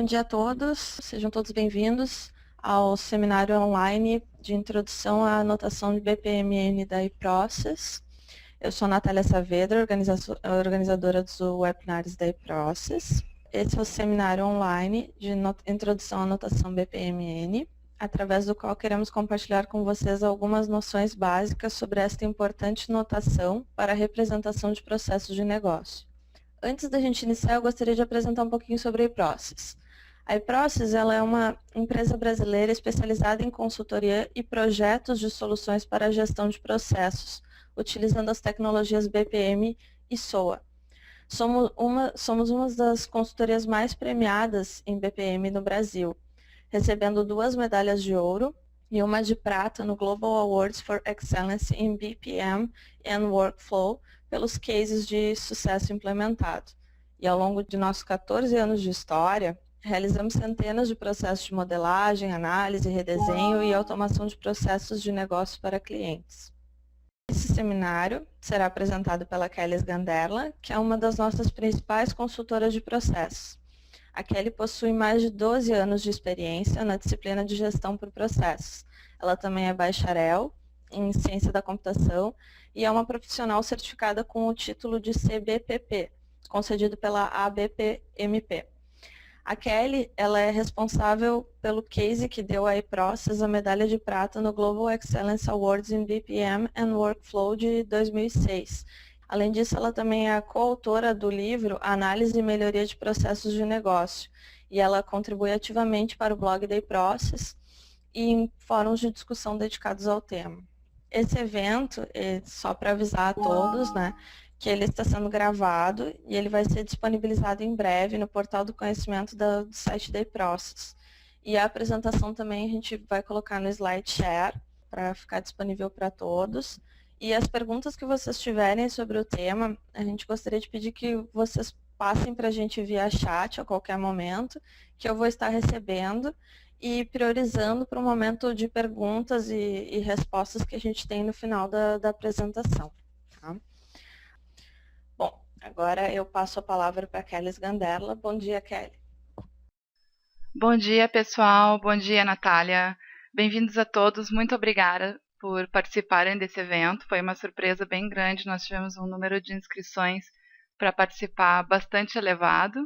Bom dia a todos, sejam todos bem-vindos ao seminário online de introdução à anotação de BPMN da iProcess. Eu sou a Natália Saavedra, organizadora dos webinars da iProcess. Esse é o seminário online de introdução à anotação BPMN, através do qual queremos compartilhar com vocês algumas noções básicas sobre esta importante notação para a representação de processos de negócio. Antes da gente iniciar, eu gostaria de apresentar um pouquinho sobre a iProcess. A iProcess ela é uma empresa brasileira especializada em consultoria e projetos de soluções para a gestão de processos, utilizando as tecnologias BPM e SOA. Somos uma das consultorias mais premiadas em BPM no Brasil, recebendo 2 medalhas de ouro e uma de prata no Global Awards for Excellence in BPM and Workflow pelos cases de sucesso implementado. E ao longo de nossos 14 anos de história, realizamos centenas de processos de modelagem, análise, redesenho e automação de processos de negócio para clientes. Esse seminário será apresentado pela Kelly Ganderla, que é uma das nossas principais consultoras de processos. A Kelly possui mais de 12 anos de experiência na disciplina de gestão por processos. Ela também é bacharel em ciência da computação e é uma profissional certificada com o título de CBPP, concedido pela ABPMP. A Kelly ela é responsável pelo case que deu à iProcess a medalha de prata no Global Excellence Awards in BPM and Workflow de 2006. Além disso, ela também é a coautora do livro Análise e Melhoria de Processos de Negócio, e ela contribui ativamente para o blog da iProcess e em fóruns de discussão dedicados ao tema. Esse evento, só para avisar a todos, né, que ele está sendo gravado e ele vai ser disponibilizado em breve no portal do conhecimento do site da iProcess. E a apresentação também a gente vai colocar no SlideShare para ficar disponível para todos. E as perguntas que vocês tiverem sobre o tema, a gente gostaria de pedir que vocês passem para a gente via chat a qualquer momento, que eu vou estar recebendo e priorizando para o momento de perguntas e respostas que a gente tem no final da apresentação. Tá? Bom, agora eu passo a palavra para a Kelly Ganderla. Bom dia, Kelly. Bom dia, pessoal. Bom dia, Natália. Bem-vindos a todos. Muito obrigada por participarem desse evento. Foi uma surpresa bem grande. Nós tivemos um número de inscrições para participar bastante elevado.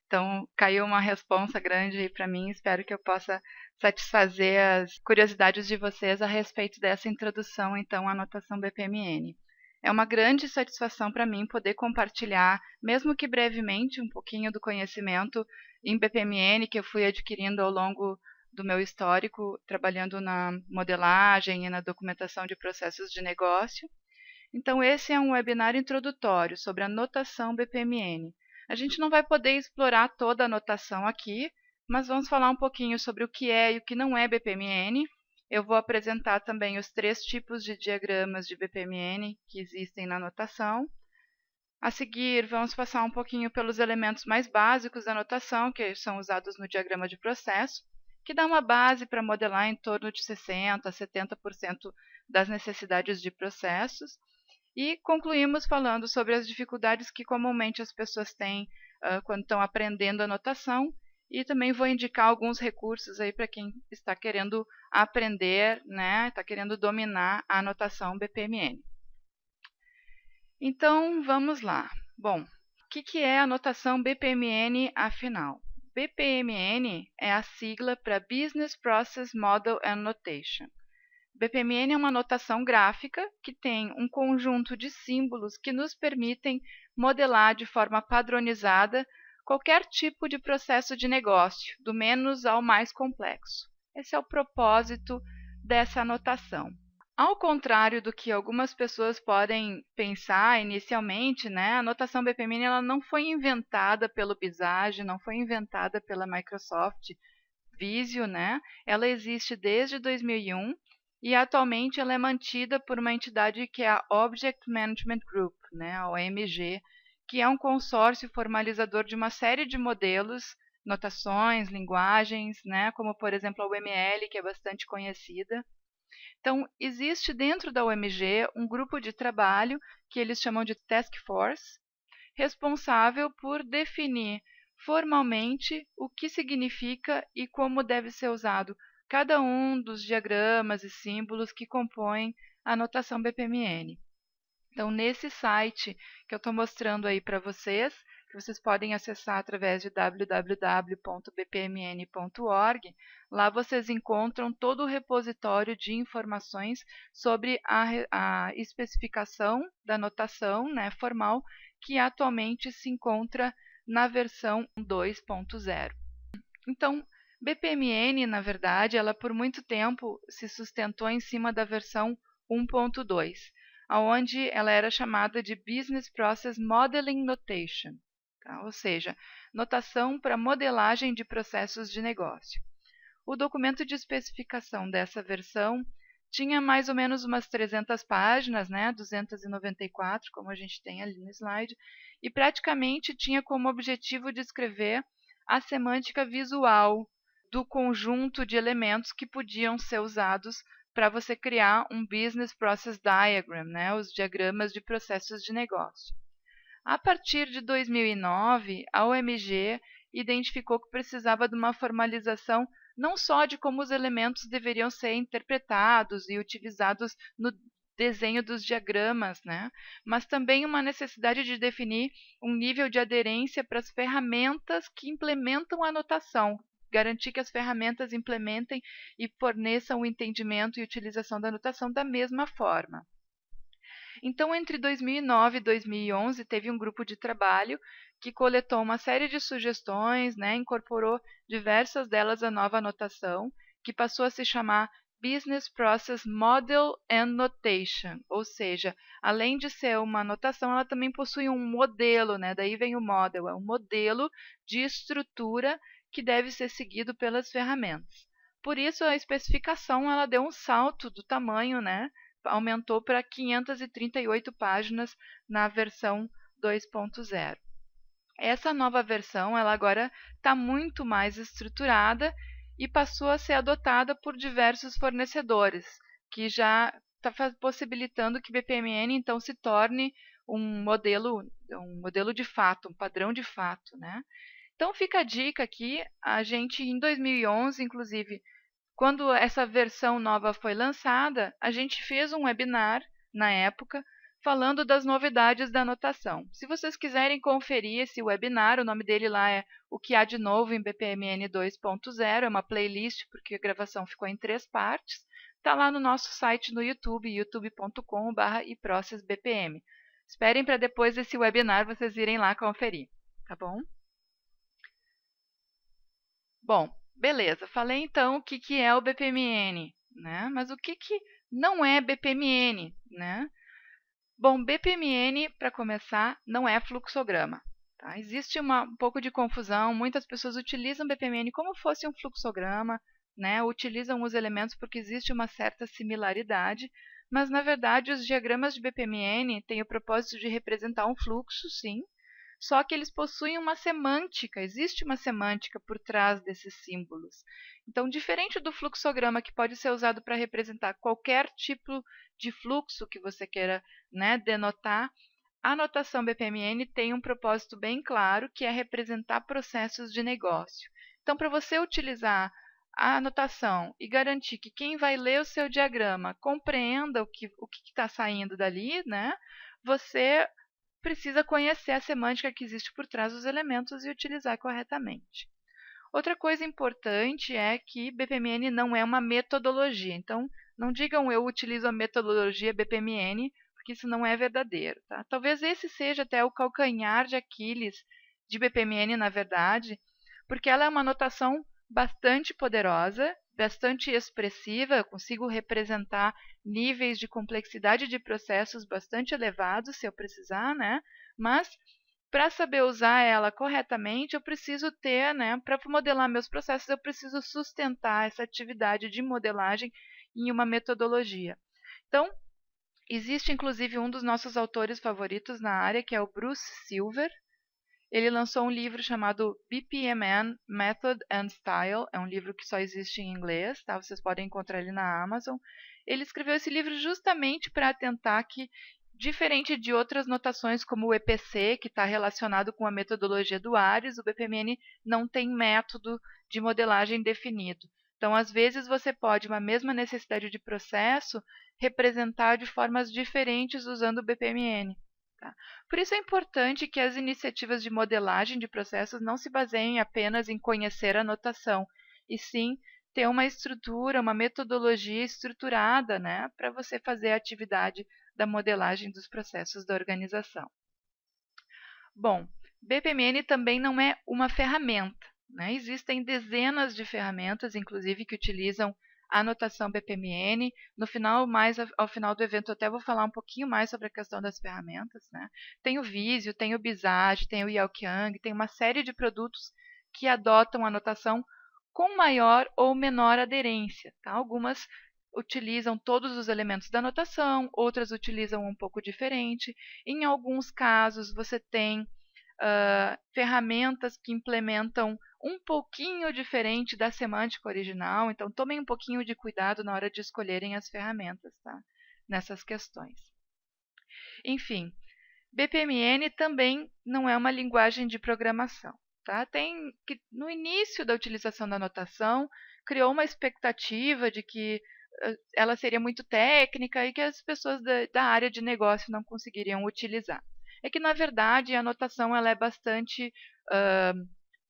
Então, caiu uma responsa grande aí para mim. Espero que eu possa satisfazer as curiosidades de vocês a respeito dessa introdução, então, à anotação BPMN. É uma grande satisfação para mim poder compartilhar, mesmo que brevemente, um pouquinho do conhecimento em BPMN que eu fui adquirindo ao longo do meu histórico, trabalhando na modelagem e na documentação de processos de negócio. Então, esse é um webinar introdutório sobre a notação BPMN. A gente não vai poder explorar toda a notação aqui, mas vamos falar um pouquinho sobre o que é e o que não é BPMN. Eu vou apresentar também os 3 tipos de diagramas de BPMN que existem na notação. A seguir, vamos passar um pouquinho pelos elementos mais básicos da notação, que são usados no diagrama de processo, que dá uma base para modelar em torno de 60% a 70% das necessidades de processos. E concluímos falando sobre as dificuldades que comumente as pessoas têm quando estão aprendendo a notação, e também vou indicar alguns recursos aí para quem está querendo aprender, né, está querendo dominar a anotação BPMN. Então, vamos lá. Bom, o que é a notação BPMN afinal? BPMN é a sigla para Business Process Model and Notation. BPMN é uma notação gráfica que tem um conjunto de símbolos que nos permitem modelar de forma padronizada qualquer tipo de processo de negócio, do menos ao mais complexo. Esse é o propósito dessa anotação. Ao contrário do que algumas pessoas podem pensar inicialmente, né, a notação BPMN ela não foi inventada pelo Visage, não foi inventada pela Microsoft Visio, né? Ela existe desde 2001 e atualmente ela é mantida por uma entidade que é a Object Management Group, né, a OMG, que é um consórcio formalizador de uma série de modelos, notações, linguagens, né, como por exemplo a UML, que é bastante conhecida. Então, existe dentro da OMG um grupo de trabalho que eles chamam de Task Force, responsável por definir formalmente o que significa e como deve ser usado cada um dos diagramas e símbolos que compõem a notação BPMN. Então, nesse site que eu estou mostrando aí para vocês, que vocês podem acessar através de www.bpmn.org, lá vocês encontram todo o repositório de informações sobre a especificação da notação, né, formal, que atualmente se encontra na versão 2.0. Então, BPMN, na verdade, ela por muito tempo se sustentou em cima da versão 1.2, onde ela era chamada de Business Process Modeling Notation, tá? Ou seja, notação para modelagem de processos de negócio. O documento de especificação dessa versão tinha mais ou menos umas 300 páginas, né? 294, como a gente tem ali no slide, e praticamente tinha como objetivo descrever a semântica visual do conjunto de elementos que podiam ser usados para você criar um Business Process Diagram, né? Os diagramas de processos de negócio. A partir de 2009, a OMG identificou que precisava de uma formalização não só de como os elementos deveriam ser interpretados e utilizados no desenho dos diagramas, né? Mas também uma necessidade de definir um nível de aderência para as ferramentas que implementam a notação, garantir que as ferramentas implementem e forneçam o entendimento e utilização da notação da mesma forma. Então, entre 2009 e 2011, teve um grupo de trabalho que coletou uma série de sugestões, né, incorporou diversas delas à nova notação, que passou a se chamar Business Process Model and Notation, ou seja, além de ser uma notação, ela também possui um modelo, né? Daí vem o model, é um modelo de estrutura que deve ser seguido pelas ferramentas. Por isso, a especificação ela deu um salto do tamanho, né? Aumentou para 538 páginas na versão 2.0. Essa nova versão ela agora está muito mais estruturada e passou a ser adotada por diversos fornecedores, que já está possibilitando que BPMN então se torne um modelo de fato, um padrão de fato, né? Então fica a dica aqui, a gente em 2011, inclusive, quando essa versão nova foi lançada, a gente fez um webinar na época falando das novidades da notação. Se vocês quiserem conferir esse webinar, o nome dele lá é O que há de novo em BPMN 2.0, é uma playlist porque a gravação ficou em 3 partes. Está lá no nosso site no YouTube, youtube.com/iprocessbpm. Esperem para depois desse webinar vocês irem lá conferir, tá bom? Bom, beleza. Falei então o que é o BPMN, né? Mas o que não é BPMN, né? Bom, BPMN, para começar, não é fluxograma. Tá? Existe um pouco de confusão, muitas pessoas utilizam BPMN como fosse um fluxograma, né? Utilizam os elementos porque existe uma certa similaridade, mas na verdade os diagramas de BPMN têm o propósito de representar um fluxo, sim, só que eles possuem uma semântica, existe uma semântica por trás desses símbolos. Então, diferente do fluxograma, que pode ser usado para representar qualquer tipo de fluxo que você queira, né, denotar, a notação BPMN tem um propósito bem claro, que é representar processos de negócio. Então, para você utilizar a anotação e garantir que quem vai ler o seu diagrama compreenda o que está saindo dali, né, você precisa conhecer a semântica que existe por trás dos elementos e utilizar corretamente. Outra coisa importante é que BPMN não é uma metodologia. Então, não digam eu utilizo a metodologia BPMN, porque isso não é verdadeiro. Tá? Talvez esse seja até o calcanhar de Aquiles de BPMN, na verdade, porque ela é uma notação bastante poderosa, bastante expressiva, eu consigo representar níveis de complexidade de processos bastante elevados, se eu precisar, né? Mas para saber usar ela corretamente, eu preciso ter, né, para modelar meus processos, eu preciso sustentar essa atividade de modelagem em uma metodologia. Então, existe inclusive um dos nossos autores favoritos na área, que é o Bruce Silver. Ele lançou um livro chamado BPMN Method and Style, é um livro que só existe em inglês, tá? Vocês podem encontrar ele na Amazon. Ele escreveu esse livro justamente para atentar que Diferente de outras notações como o EPC, que está relacionado com a metodologia do ARES, o BPMN não tem método de modelagem definido. Então, às vezes, você pode, uma mesma necessidade de processo, representar de formas diferentes usando o BPMN. Tá? Por isso é importante que as iniciativas de modelagem de processos não se baseiem apenas em conhecer a notação, e sim ter uma estrutura, uma metodologia estruturada, né, para você fazer a atividade da modelagem dos processos da organização. Bom, BPMN também não é uma ferramenta, né? Existem dezenas de ferramentas, inclusive, que utilizam a notação BPMN. No final, mais ao final do evento, eu até vou falar um pouquinho mais sobre a questão das ferramentas, né? Tem o Visio, tem o Visage, tem o Yaoqiang, tem uma série de produtos que adotam a notação com maior ou menor aderência, tá? Algumas utilizam todos os elementos da notação, outras utilizam um pouco diferente. Em alguns casos, você tem ferramentas que implementam um pouquinho diferente da semântica original, então tomem um pouquinho de cuidado na hora de escolherem as ferramentas, tá? Nessas questões. Enfim, BPMN também não é uma linguagem de programação. Tá? Tem que, no início da utilização da notação, criou uma expectativa de que ela seria muito técnica e que as pessoas da área de negócio não conseguiriam utilizar. É que, na verdade, a notação ela é bastante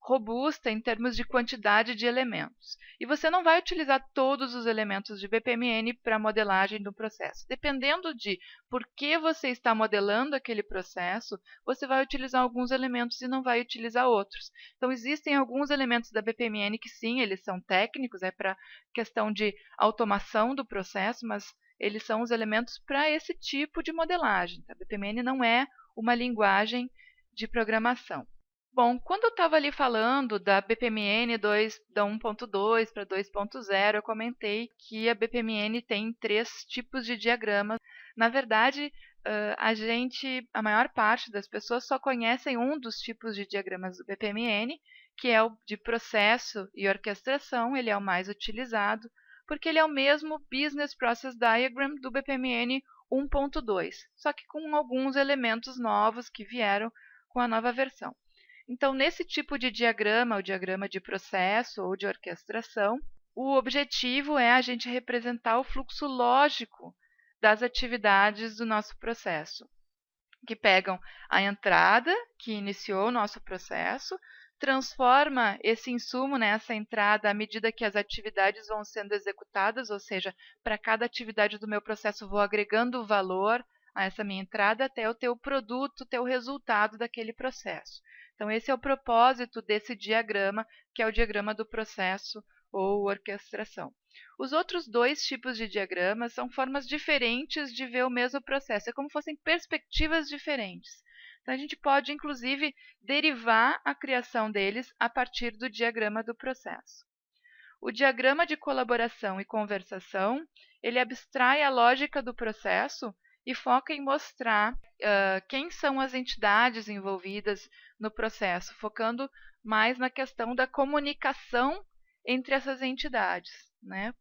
robusta em termos de quantidade de elementos. E você não vai utilizar todos os elementos de BPMN para a modelagem do processo. Dependendo de por que você está modelando aquele processo, você vai utilizar alguns elementos e não vai utilizar outros. Então, existem alguns elementos da BPMN que sim, eles são técnicos, é para questão de automação do processo, mas eles são os elementos para esse tipo de modelagem. A BPMN não é uma linguagem de programação. Bom, quando eu estava ali falando da BPMN da 1.2 para 2.0, eu comentei que a BPMN tem 3 tipos de diagramas. Na verdade, a maior parte das pessoas só conhecem um dos tipos de diagramas do BPMN, que é o de processo e orquestração. Ele é o mais utilizado, porque ele é o mesmo Business Process Diagram do BPMN 1.2, só que com alguns elementos novos que vieram com a nova versão. Então, nesse tipo de diagrama, o diagrama de processo ou de orquestração, o objetivo é a gente representar o fluxo lógico das atividades do nosso processo, que pegam a entrada que iniciou o nosso processo, transforma esse insumo, né, essa entrada, à medida que as atividades vão sendo executadas, ou seja, para cada atividade do meu processo vou agregando valor a essa minha entrada até eu ter o produto, ter o resultado daquele processo. Então, esse é o propósito desse diagrama, que é o diagrama do processo ou orquestração. Os outros 2 tipos de diagramas são formas diferentes de ver o mesmo processo, é como se fossem perspectivas diferentes. Então, a gente pode, inclusive, derivar a criação deles a partir do diagrama do processo. O diagrama de colaboração e conversação, ele abstrai a lógica do processo e foca em mostrar quem são as entidades envolvidas no processo, focando mais na questão da comunicação entre essas entidades, né,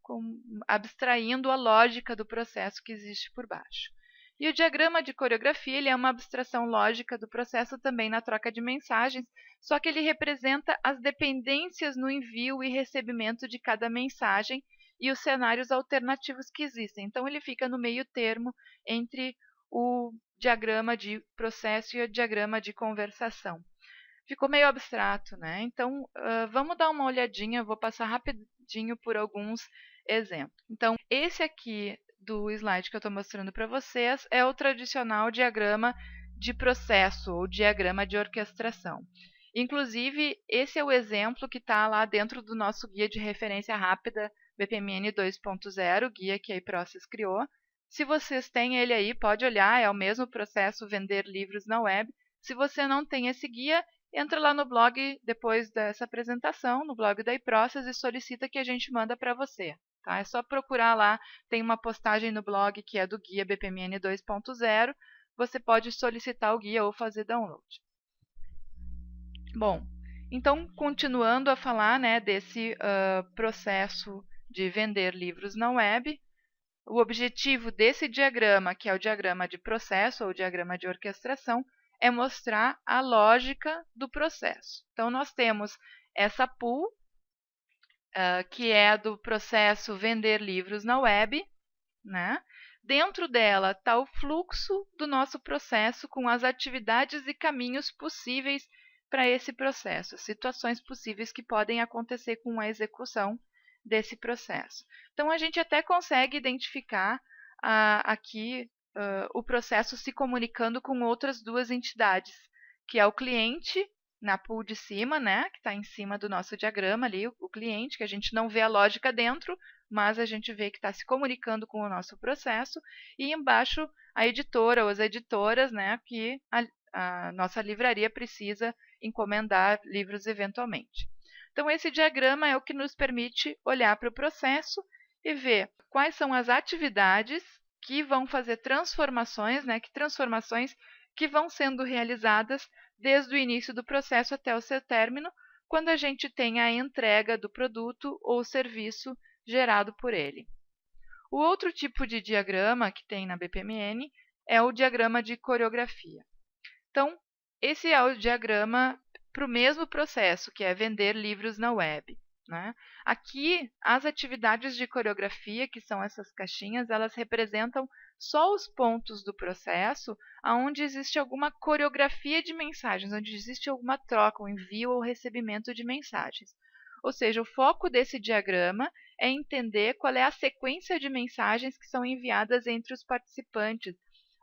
abstraindo a lógica do processo que existe por baixo. E o diagrama de coreografia ele é uma abstração lógica do processo também na troca de mensagens, só que ele representa as dependências no envio e recebimento de cada mensagem e os cenários alternativos que existem. Então, ele fica no meio termo entre o diagrama de processo e o diagrama de conversação. Ficou meio abstrato, né? Então, vamos dar uma olhadinha, eu vou passar rapidinho por alguns exemplos. Então, esse aqui do slide que eu estou mostrando para vocês é o tradicional diagrama de processo ou diagrama de orquestração. Inclusive, esse é o exemplo que está lá dentro do nosso guia de referência rápida BPMN 2.0, guia que a iProcess criou. Se vocês têm ele aí, pode olhar, é o mesmo processo vender livros na web. Se você não tem esse guia, entra lá no blog depois dessa apresentação, no blog da iProcess e solicita que a gente manda para você. Tá? É só procurar lá, tem uma postagem no blog que é do guia BPMN 2.0, você pode solicitar o guia ou fazer download. Bom, então continuando a falar, né, desse processo de vender livros na web, o objetivo desse diagrama, que é o diagrama de processo ou diagrama de orquestração, é mostrar a lógica do processo. Então, nós temos essa pool, que é do processo vender livros na web, né? Dentro dela está o fluxo do nosso processo com as atividades e caminhos possíveis para esse processo, situações possíveis que podem acontecer com a execução desse processo. Então, a gente até consegue identificar aqui o processo se comunicando com outras duas entidades, que é o cliente, na pool de cima, né, que está em cima do nosso diagrama ali, o cliente, que a gente não vê a lógica dentro, mas a gente vê que está se comunicando com o nosso processo, e embaixo a editora ou as editoras, né, que a nossa livraria precisa encomendar livros eventualmente. Então, esse diagrama é o que nos permite olhar para o processo e ver quais são as atividades que vão fazer transformações, né, que transformações que vão sendo realizadas desde o início do processo até o seu término, quando a gente tem a entrega do produto ou serviço gerado por ele. O outro tipo de diagrama que tem na BPMN é o diagrama de coreografia. Então, esse é o diagrama para o mesmo processo, que é vender livros na web, né? Aqui, as atividades de coreografia, que são essas caixinhas, elas representam só os pontos do processo onde existe alguma coreografia de mensagens, onde existe alguma troca, um envio ou recebimento de mensagens. Ou seja, o foco desse diagrama é entender qual é a sequência de mensagens que são enviadas entre os participantes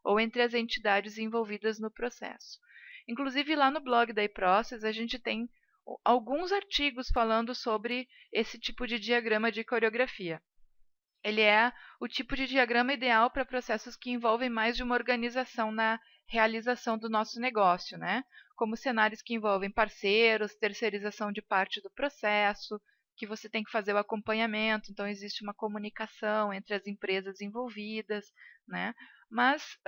ou entre as entidades envolvidas no processo. Inclusive, lá no blog da iProcess, a gente tem alguns artigos falando sobre esse tipo de diagrama de coreografia. Ele é o tipo de diagrama ideal para processos que envolvem mais de uma organização na realização do nosso negócio, né? Como cenários que envolvem parceiros, terceirização de parte do processo, que você tem que fazer o acompanhamento, então existe uma comunicação entre as empresas envolvidas, né? Mas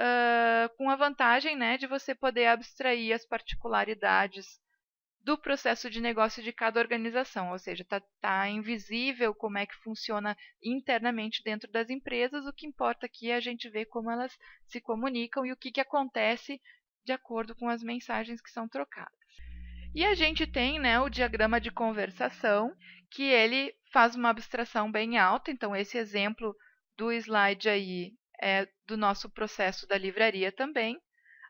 com a vantagem, né, de você poder abstrair as particularidades do processo de negócio de cada organização, ou seja, tá invisível como é que funciona internamente dentro das empresas, o que importa aqui é a gente ver como elas se comunicam e o que acontece de acordo com as mensagens que são trocadas. E a gente tem, né, o diagrama de conversação, que ele faz uma abstração bem alta, então esse exemplo do slide aí é do nosso processo da livraria também.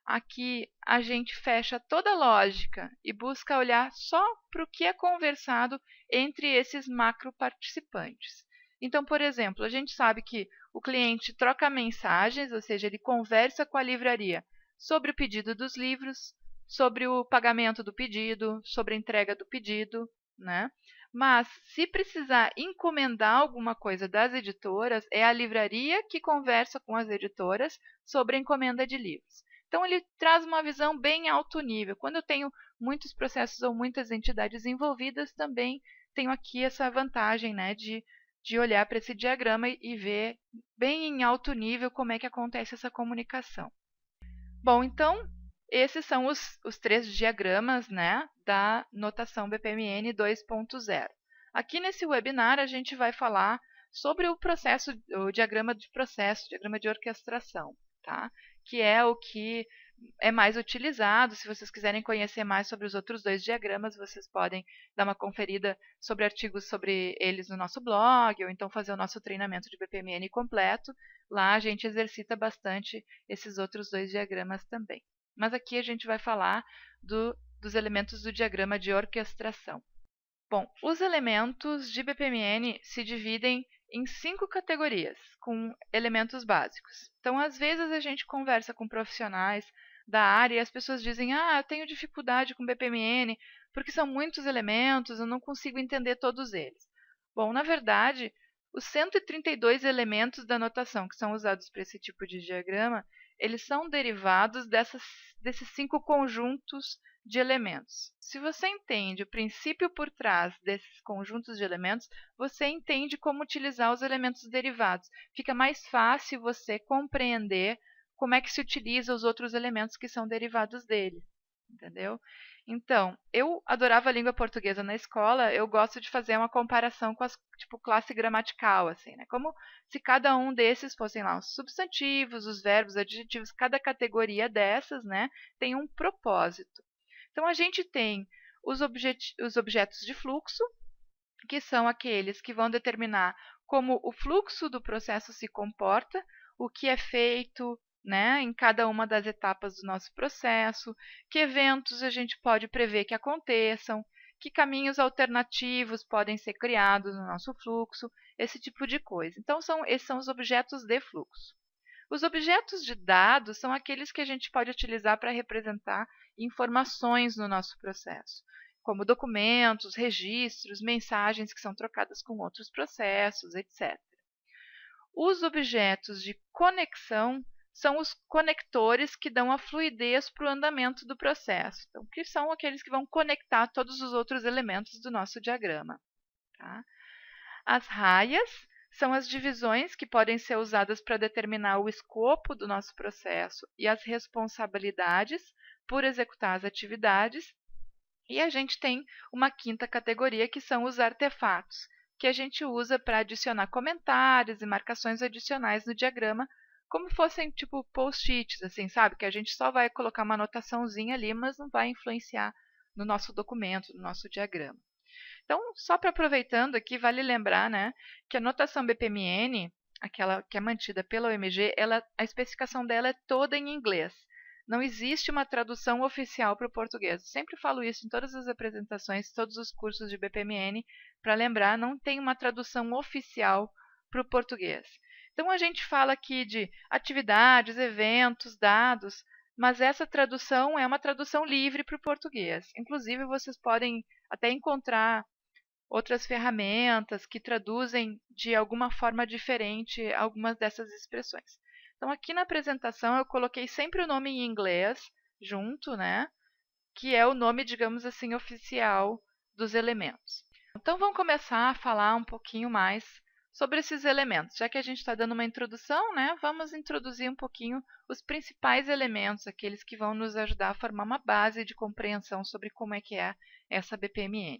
Aqui a gente fecha toda a lógica e busca olhar só para o que é conversado entre esses macro participantes. Então, por exemplo, a gente sabe que o cliente troca mensagens, ou seja, ele conversa com a livraria sobre o pedido dos livros, sobre o pagamento do pedido, sobre a entrega do pedido, né? Mas, se precisar encomendar alguma coisa das editoras, é a livraria que conversa com as editoras sobre a encomenda de livros. Então, ele traz uma visão bem alto nível. Quando eu tenho muitos processos ou muitas entidades envolvidas, também tenho aqui essa vantagem, né, de olhar para esse diagrama e ver bem em alto nível como é que acontece essa comunicação. Bom, então, esses são os três diagramas, né, da notação BPMN 2.0. Aqui nesse webinar, a gente vai falar sobre o processo, o diagrama de processo, diagrama de orquestração, tá? Que é o que é mais utilizado. Se vocês quiserem conhecer mais sobre os outros dois diagramas, vocês podem dar uma conferida sobre artigos sobre eles no nosso blog, ou então fazer o nosso treinamento de BPMN completo. Lá a gente exercita bastante esses outros dois diagramas também. Mas aqui a gente vai falar dos elementos do diagrama de orquestração. Bom, os elementos de BPMN se dividem em 5 categorias, com elementos básicos. Então, às vezes a gente conversa com profissionais da área e as pessoas dizem: eu tenho dificuldade com BPMN porque são muitos elementos, eu não consigo entender todos eles. Bom, na verdade, os 132 elementos da notação que são usados para esse tipo de diagrama, eles são derivados desses 5 conjuntos de elementos. Se você entende o princípio por trás desses conjuntos de elementos, você entende como utilizar os elementos derivados. Fica mais fácil você compreender como é que se utiliza os outros elementos que são derivados dele. entendeu? Então, eu adorava a língua portuguesa na escola, eu gosto de fazer uma comparação com as, tipo, classe gramatical, assim, né? Como se cada um desses fossem lá os substantivos, os verbos, adjetivos, cada categoria dessas, né, tem um propósito. Então, a gente tem os objetos de fluxo, que são aqueles que vão determinar como o fluxo do processo se comporta, o que é feito, né, em cada uma das etapas do nosso processo, que eventos a gente pode prever que aconteçam, que caminhos alternativos podem ser criados no nosso fluxo, esse tipo de coisa. Então, esses são os objetos de fluxo. Os objetos de dados são aqueles que a gente pode utilizar para representar informações no nosso processo, como documentos, registros, mensagens que são trocadas com outros processos, etc. Os objetos de conexão são os conectores que dão a fluidez para o andamento do processo, então, que são aqueles que vão conectar todos os outros elementos do nosso diagrama. Tá? As raias são as divisões que podem ser usadas para determinar o escopo do nosso processo e as responsabilidades por executar as atividades. E a gente tem uma quinta categoria, que são os artefatos, que a gente usa para adicionar comentários e marcações adicionais no diagrama, como fossem tipo post-its, assim, sabe? Que a gente só vai colocar uma anotaçãozinha ali, mas não vai influenciar no nosso documento, no nosso diagrama. Então, só para aproveitando aqui, vale lembrar, né, que a notação BPMN, aquela que é mantida pela OMG, a especificação dela é toda em inglês. Não existe uma tradução oficial para o português. Eu sempre falo isso em todas as apresentações, todos os cursos de BPMN, para lembrar, não tem uma tradução oficial para o português. Então, a gente fala aqui de atividades, eventos, dados, mas essa tradução é uma tradução livre para o português. Inclusive, vocês podem até encontrar outras ferramentas que traduzem de alguma forma diferente algumas dessas expressões. Então, aqui na apresentação eu coloquei sempre o nome em inglês junto, né? Que é o nome, digamos assim, oficial dos elementos. Então, vamos começar a falar um pouquinho mais sobre esses elementos. Já que a gente está dando uma introdução, né? Vamos introduzir um pouquinho os principais elementos, aqueles que vão nos ajudar a formar uma base de compreensão sobre como é que é essa BPMN.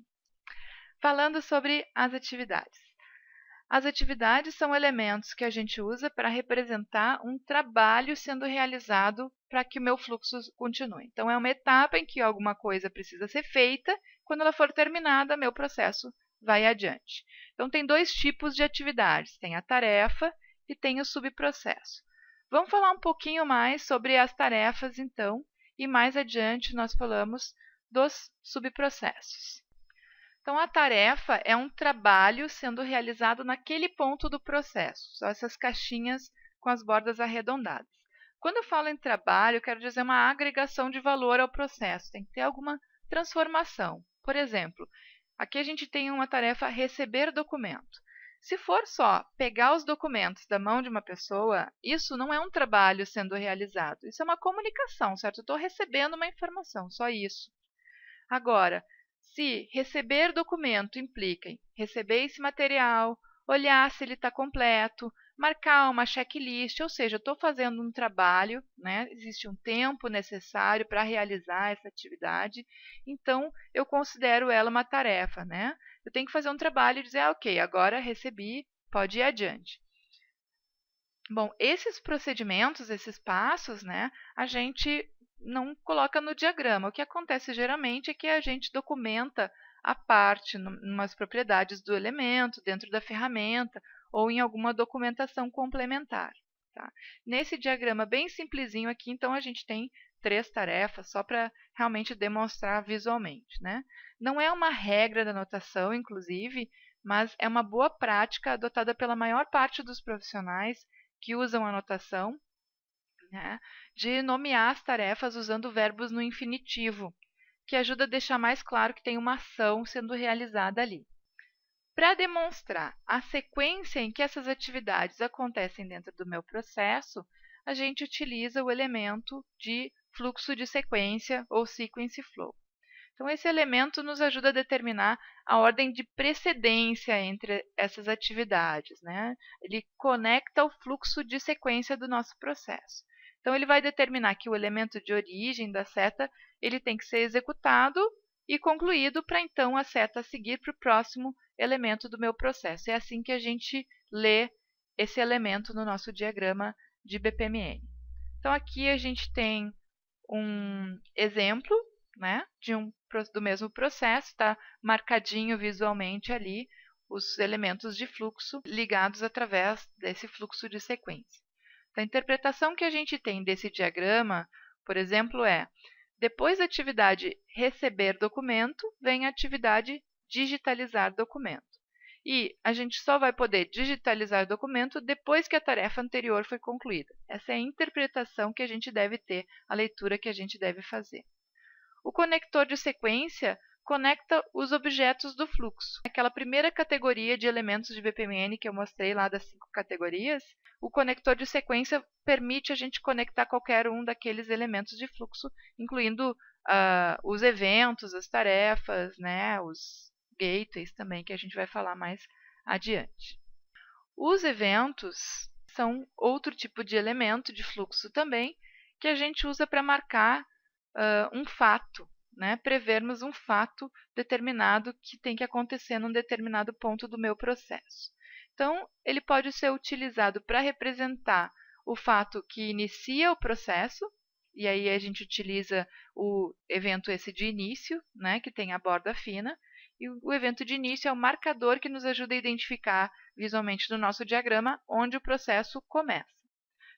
Falando sobre as atividades. As atividades são elementos que a gente usa para representar um trabalho sendo realizado para que o meu fluxo continue. Então, é uma etapa em que alguma coisa precisa ser feita, quando ela for terminada, meu processo vai adiante. Então, tem dois tipos de atividades, tem a tarefa e tem o subprocesso. Vamos falar um pouquinho mais sobre as tarefas, então, e mais adiante nós falamos dos subprocessos. Então, a tarefa é um trabalho sendo realizado naquele ponto do processo, são essas caixinhas com as bordas arredondadas. Quando eu falo em trabalho, eu quero dizer uma agregação de valor ao processo, tem que ter alguma transformação. Por exemplo, aqui a gente tem uma tarefa receber documento. Se for só pegar os documentos da mão de uma pessoa, isso não é um trabalho sendo realizado, isso é uma comunicação, certo? Eu estou recebendo uma informação, só isso. Agora, se receber documento implica em receber esse material, olhar se ele está completo, marcar uma checklist, ou seja, estou fazendo um trabalho, né? Existe um tempo necessário para realizar essa atividade, então eu considero ela uma tarefa, né? Eu tenho que fazer um trabalho e dizer, ok, agora recebi, pode ir adiante. Bom, esses procedimentos, esses passos, né, a gente não coloca no diagrama. O que acontece geralmente é que a gente documenta a parte, umas propriedades do elemento, dentro da ferramenta, ou em alguma documentação complementar. Tá? Nesse diagrama bem simplesinho aqui, então, a gente tem 3 tarefas, só para realmente demonstrar visualmente. Né? Não é uma regra da notação, inclusive, mas é uma boa prática adotada pela maior parte dos profissionais que usam a notação, né, de nomear as tarefas usando verbos no infinitivo, que ajuda a deixar mais claro que tem uma ação sendo realizada ali. Para demonstrar a sequência em que essas atividades acontecem dentro do meu processo, a gente utiliza o elemento de fluxo de sequência ou sequence flow. Então, esse elemento nos ajuda a determinar a ordem de precedência entre essas atividades, né? Ele conecta o fluxo de sequência do nosso processo. Então, ele vai determinar que o elemento de origem da seta ele tem que ser executado e concluído para então a seta seguir para o próximo elemento do meu processo. É assim que a gente lê esse elemento no nosso diagrama de BPMN. Então aqui a gente tem um exemplo, né, do mesmo processo, está marcadinho visualmente ali os elementos de fluxo ligados através desse fluxo de sequência. Então, a interpretação que a gente tem desse diagrama, por exemplo, é: depois da atividade receber documento, vem a atividade digitalizar documento. E a gente só vai poder digitalizar documento depois que a tarefa anterior foi concluída. Essa é a interpretação que a gente deve ter, a leitura que a gente deve fazer. O conector de sequência conecta os objetos do fluxo. Aquela primeira categoria de elementos de BPMN que eu mostrei lá das 5 categorias, o conector de sequência permite a gente conectar qualquer um daqueles elementos de fluxo, incluindo os eventos, as tarefas, né, os gateways também, que a gente vai falar mais adiante. Os eventos são outro tipo de elemento de fluxo também, que a gente usa para marcar um fato, né? Prevermos um fato determinado que tem que acontecer num determinado ponto do meu processo. Então, ele pode ser utilizado para representar o fato que inicia o processo, e aí a gente utiliza o evento esse de início, né, que tem a borda fina, e o evento de início é o marcador que nos ajuda a identificar visualmente no nosso diagrama onde o processo começa.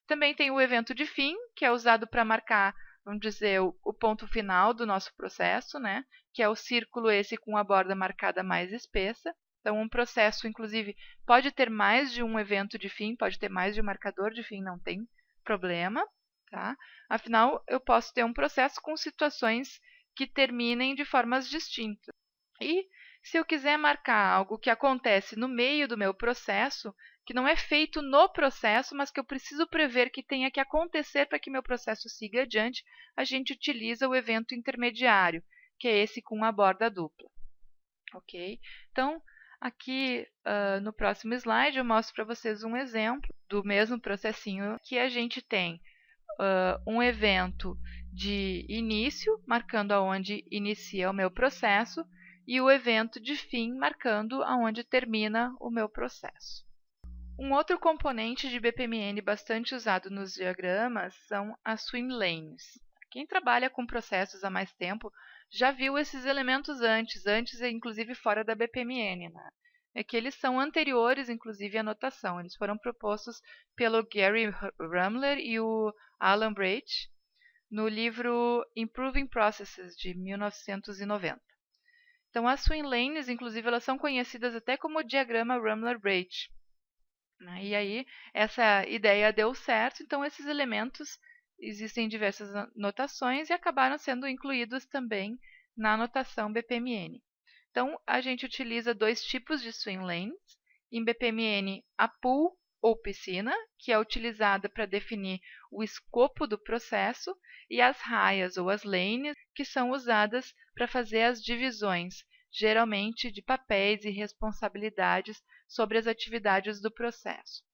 Também tem o evento de fim, que é usado para marcar, vamos dizer, o ponto final do nosso processo, né? Que é o círculo esse com a borda marcada mais espessa. Então, um processo, inclusive, pode ter mais de um evento de fim, pode ter mais de um marcador de fim, não tem problema. Tá? Afinal, eu posso ter um processo com situações que terminem de formas distintas. E se eu quiser marcar algo que acontece no meio do meu processo, que não é feito no processo, mas que eu preciso prever que tenha que acontecer para que meu processo siga adiante, a gente utiliza o evento intermediário, que é esse com a borda dupla. Ok? Então, aqui no próximo slide eu mostro para vocês um exemplo do mesmo processinho que a gente tem um evento de início, marcando aonde inicia o meu processo, e o evento de fim, marcando aonde termina o meu processo. Um outro componente de BPMN bastante usado nos diagramas são as swim lanes. Quem trabalha com processos há mais tempo já viu esses elementos antes inclusive fora da BPMN, né? É que eles são anteriores, inclusive, à notação. Eles foram propostos pelo Gary Rumler e o Alan Breit no livro Improving Processes, de 1990. Então, as swim lanes, inclusive, elas são conhecidas até como diagrama Rumler-Breit. E aí, essa ideia deu certo, então esses elementos existem diversas notações e acabaram sendo incluídos também na notação BPMN. Então, a gente utiliza dois tipos de swim lanes. Em BPMN, a pool ou piscina, que é utilizada para definir o escopo do processo, e as raias ou as lanes, que são usadas para fazer as divisões, geralmente de papéis e responsabilidades sobre as atividades do processo.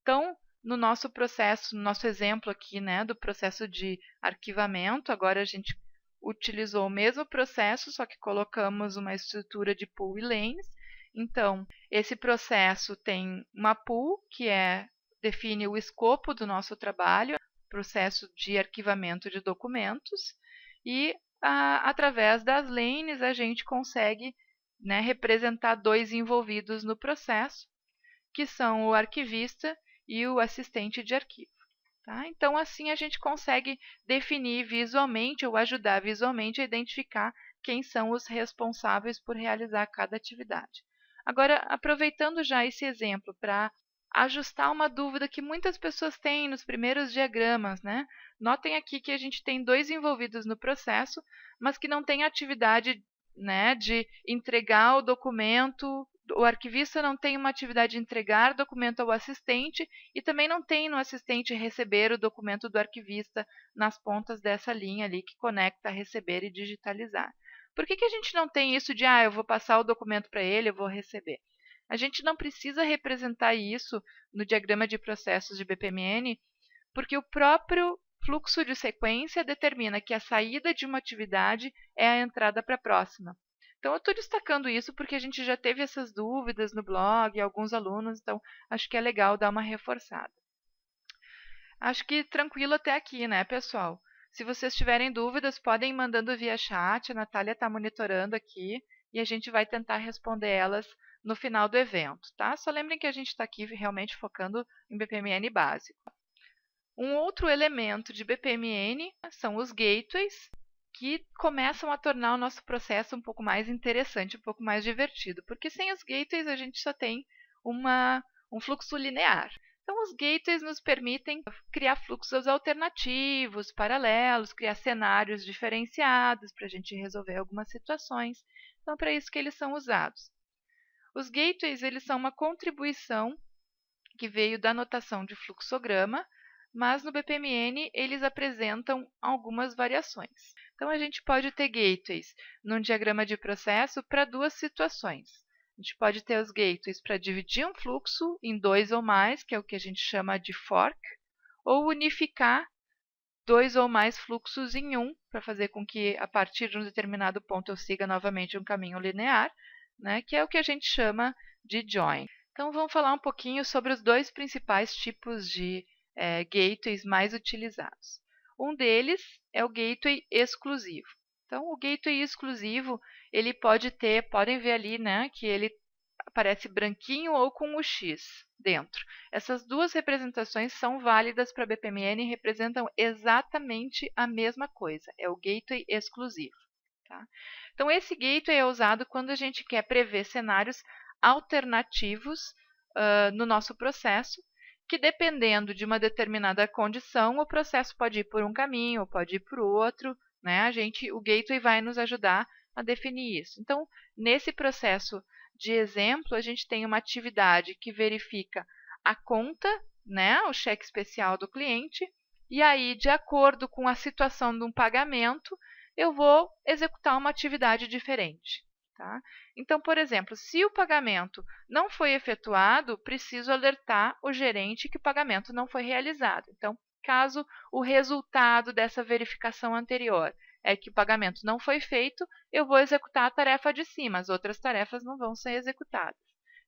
Então, no nosso processo, no nosso exemplo aqui, né, do processo de arquivamento, agora a gente utilizou o mesmo processo, só que colocamos uma estrutura de pool e lanes. Então, esse processo tem uma pool, que define o escopo do nosso trabalho, processo de arquivamento de documentos, e através das lanes a gente consegue, né, representar dois envolvidos no processo, que são o arquivista e o assistente de arquivo. Tá? Então, assim a gente consegue definir visualmente ou ajudar visualmente a identificar quem são os responsáveis por realizar cada atividade. Agora, aproveitando já esse exemplo para ajustar uma dúvida que muitas pessoas têm nos primeiros diagramas, né? Notem aqui que a gente tem dois envolvidos no processo, mas que não tem atividade, né, de entregar o documento. O arquivista não tem uma atividade de entregar documento ao assistente e também não tem no assistente receber o documento do arquivista nas pontas dessa linha ali que conecta receber e digitalizar. Por que a gente não tem isso de, eu vou passar o documento para ele, eu vou receber? A gente não precisa representar isso no diagrama de processos de BPMN, porque o próprio fluxo de sequência determina que a saída de uma atividade é a entrada para a próxima. Então, eu estou destacando isso porque a gente já teve essas dúvidas no blog, alguns alunos, então acho que é legal dar uma reforçada. Acho que tranquilo até aqui, né, pessoal? Se vocês tiverem dúvidas, podem ir mandando via chat, a Natália está monitorando aqui e a gente vai tentar responder elas no final do evento, tá? Só lembrem que a gente está aqui realmente focando em BPMN básico. Um outro elemento de BPMN são os gateways, que começam a tornar o nosso processo um pouco mais interessante, um pouco mais divertido, porque sem os gateways a gente só tem um fluxo linear. Então, os gateways nos permitem criar fluxos alternativos, paralelos, criar cenários diferenciados para a gente resolver algumas situações. Então, para isso que eles são usados. Os gateways eles são uma contribuição que veio da notação de fluxograma, mas no BPMN eles apresentam algumas variações. Então, a gente pode ter gateways num diagrama de processo para duas situações. A gente pode ter os gateways para dividir um fluxo em dois ou mais, que é o que a gente chama de fork, ou unificar dois ou mais fluxos em um, para fazer com que, a partir de um determinado ponto, eu siga novamente um caminho linear, né, que é o que a gente chama de join. Então, vamos falar um pouquinho sobre os dois principais tipos de gateways mais utilizados. Um deles é o gateway exclusivo. Então, o gateway exclusivo, ele podem ver ali, né, que ele aparece branquinho ou com o X dentro. Essas duas representações são válidas para BPMN e representam exatamente a mesma coisa, é o gateway exclusivo. Tá? Então, esse gateway é usado quando a gente quer prever cenários alternativos no nosso processo, que dependendo de uma determinada condição, o processo pode ir por um caminho ou pode ir por outro, né? O gateway vai nos ajudar a definir isso. Então, nesse processo de exemplo, a gente tem uma atividade que verifica a conta, né, o cheque especial do cliente, e aí, de acordo com a situação de um pagamento, eu vou executar uma atividade diferente. Tá? Então, por exemplo, se o pagamento não foi efetuado, preciso alertar o gerente que o pagamento não foi realizado. Então, caso o resultado dessa verificação anterior é que o pagamento não foi feito, eu vou executar a tarefa de cima, as outras tarefas não vão ser executadas.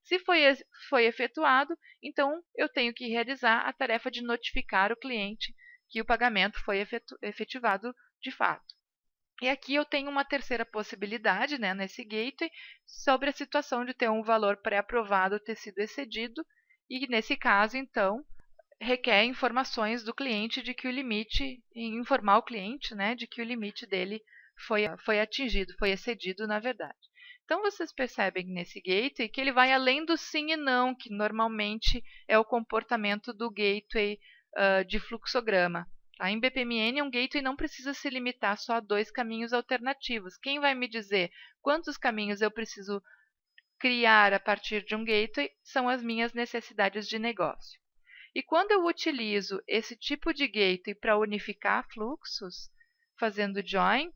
Se foi efetuado, então eu tenho que realizar a tarefa de notificar o cliente que o pagamento foi efetivado de fato. E aqui eu tenho uma terceira possibilidade, né, nesse gateway, sobre a situação de ter um valor pré-aprovado ter sido excedido, e nesse caso, então, requer informações do cliente de que o limite, informar o cliente, né, de que o limite dele foi atingido, foi excedido, na verdade. Então, vocês percebem nesse gateway que ele vai além do sim e não, que normalmente é o comportamento do gateway de fluxograma. Tá? Em BPMN, um gateway não precisa se limitar só a dois caminhos alternativos. Quem vai me dizer quantos caminhos eu preciso criar a partir de um gateway são as minhas necessidades de negócio. E quando eu utilizo esse tipo de gateway para unificar fluxos, fazendo join,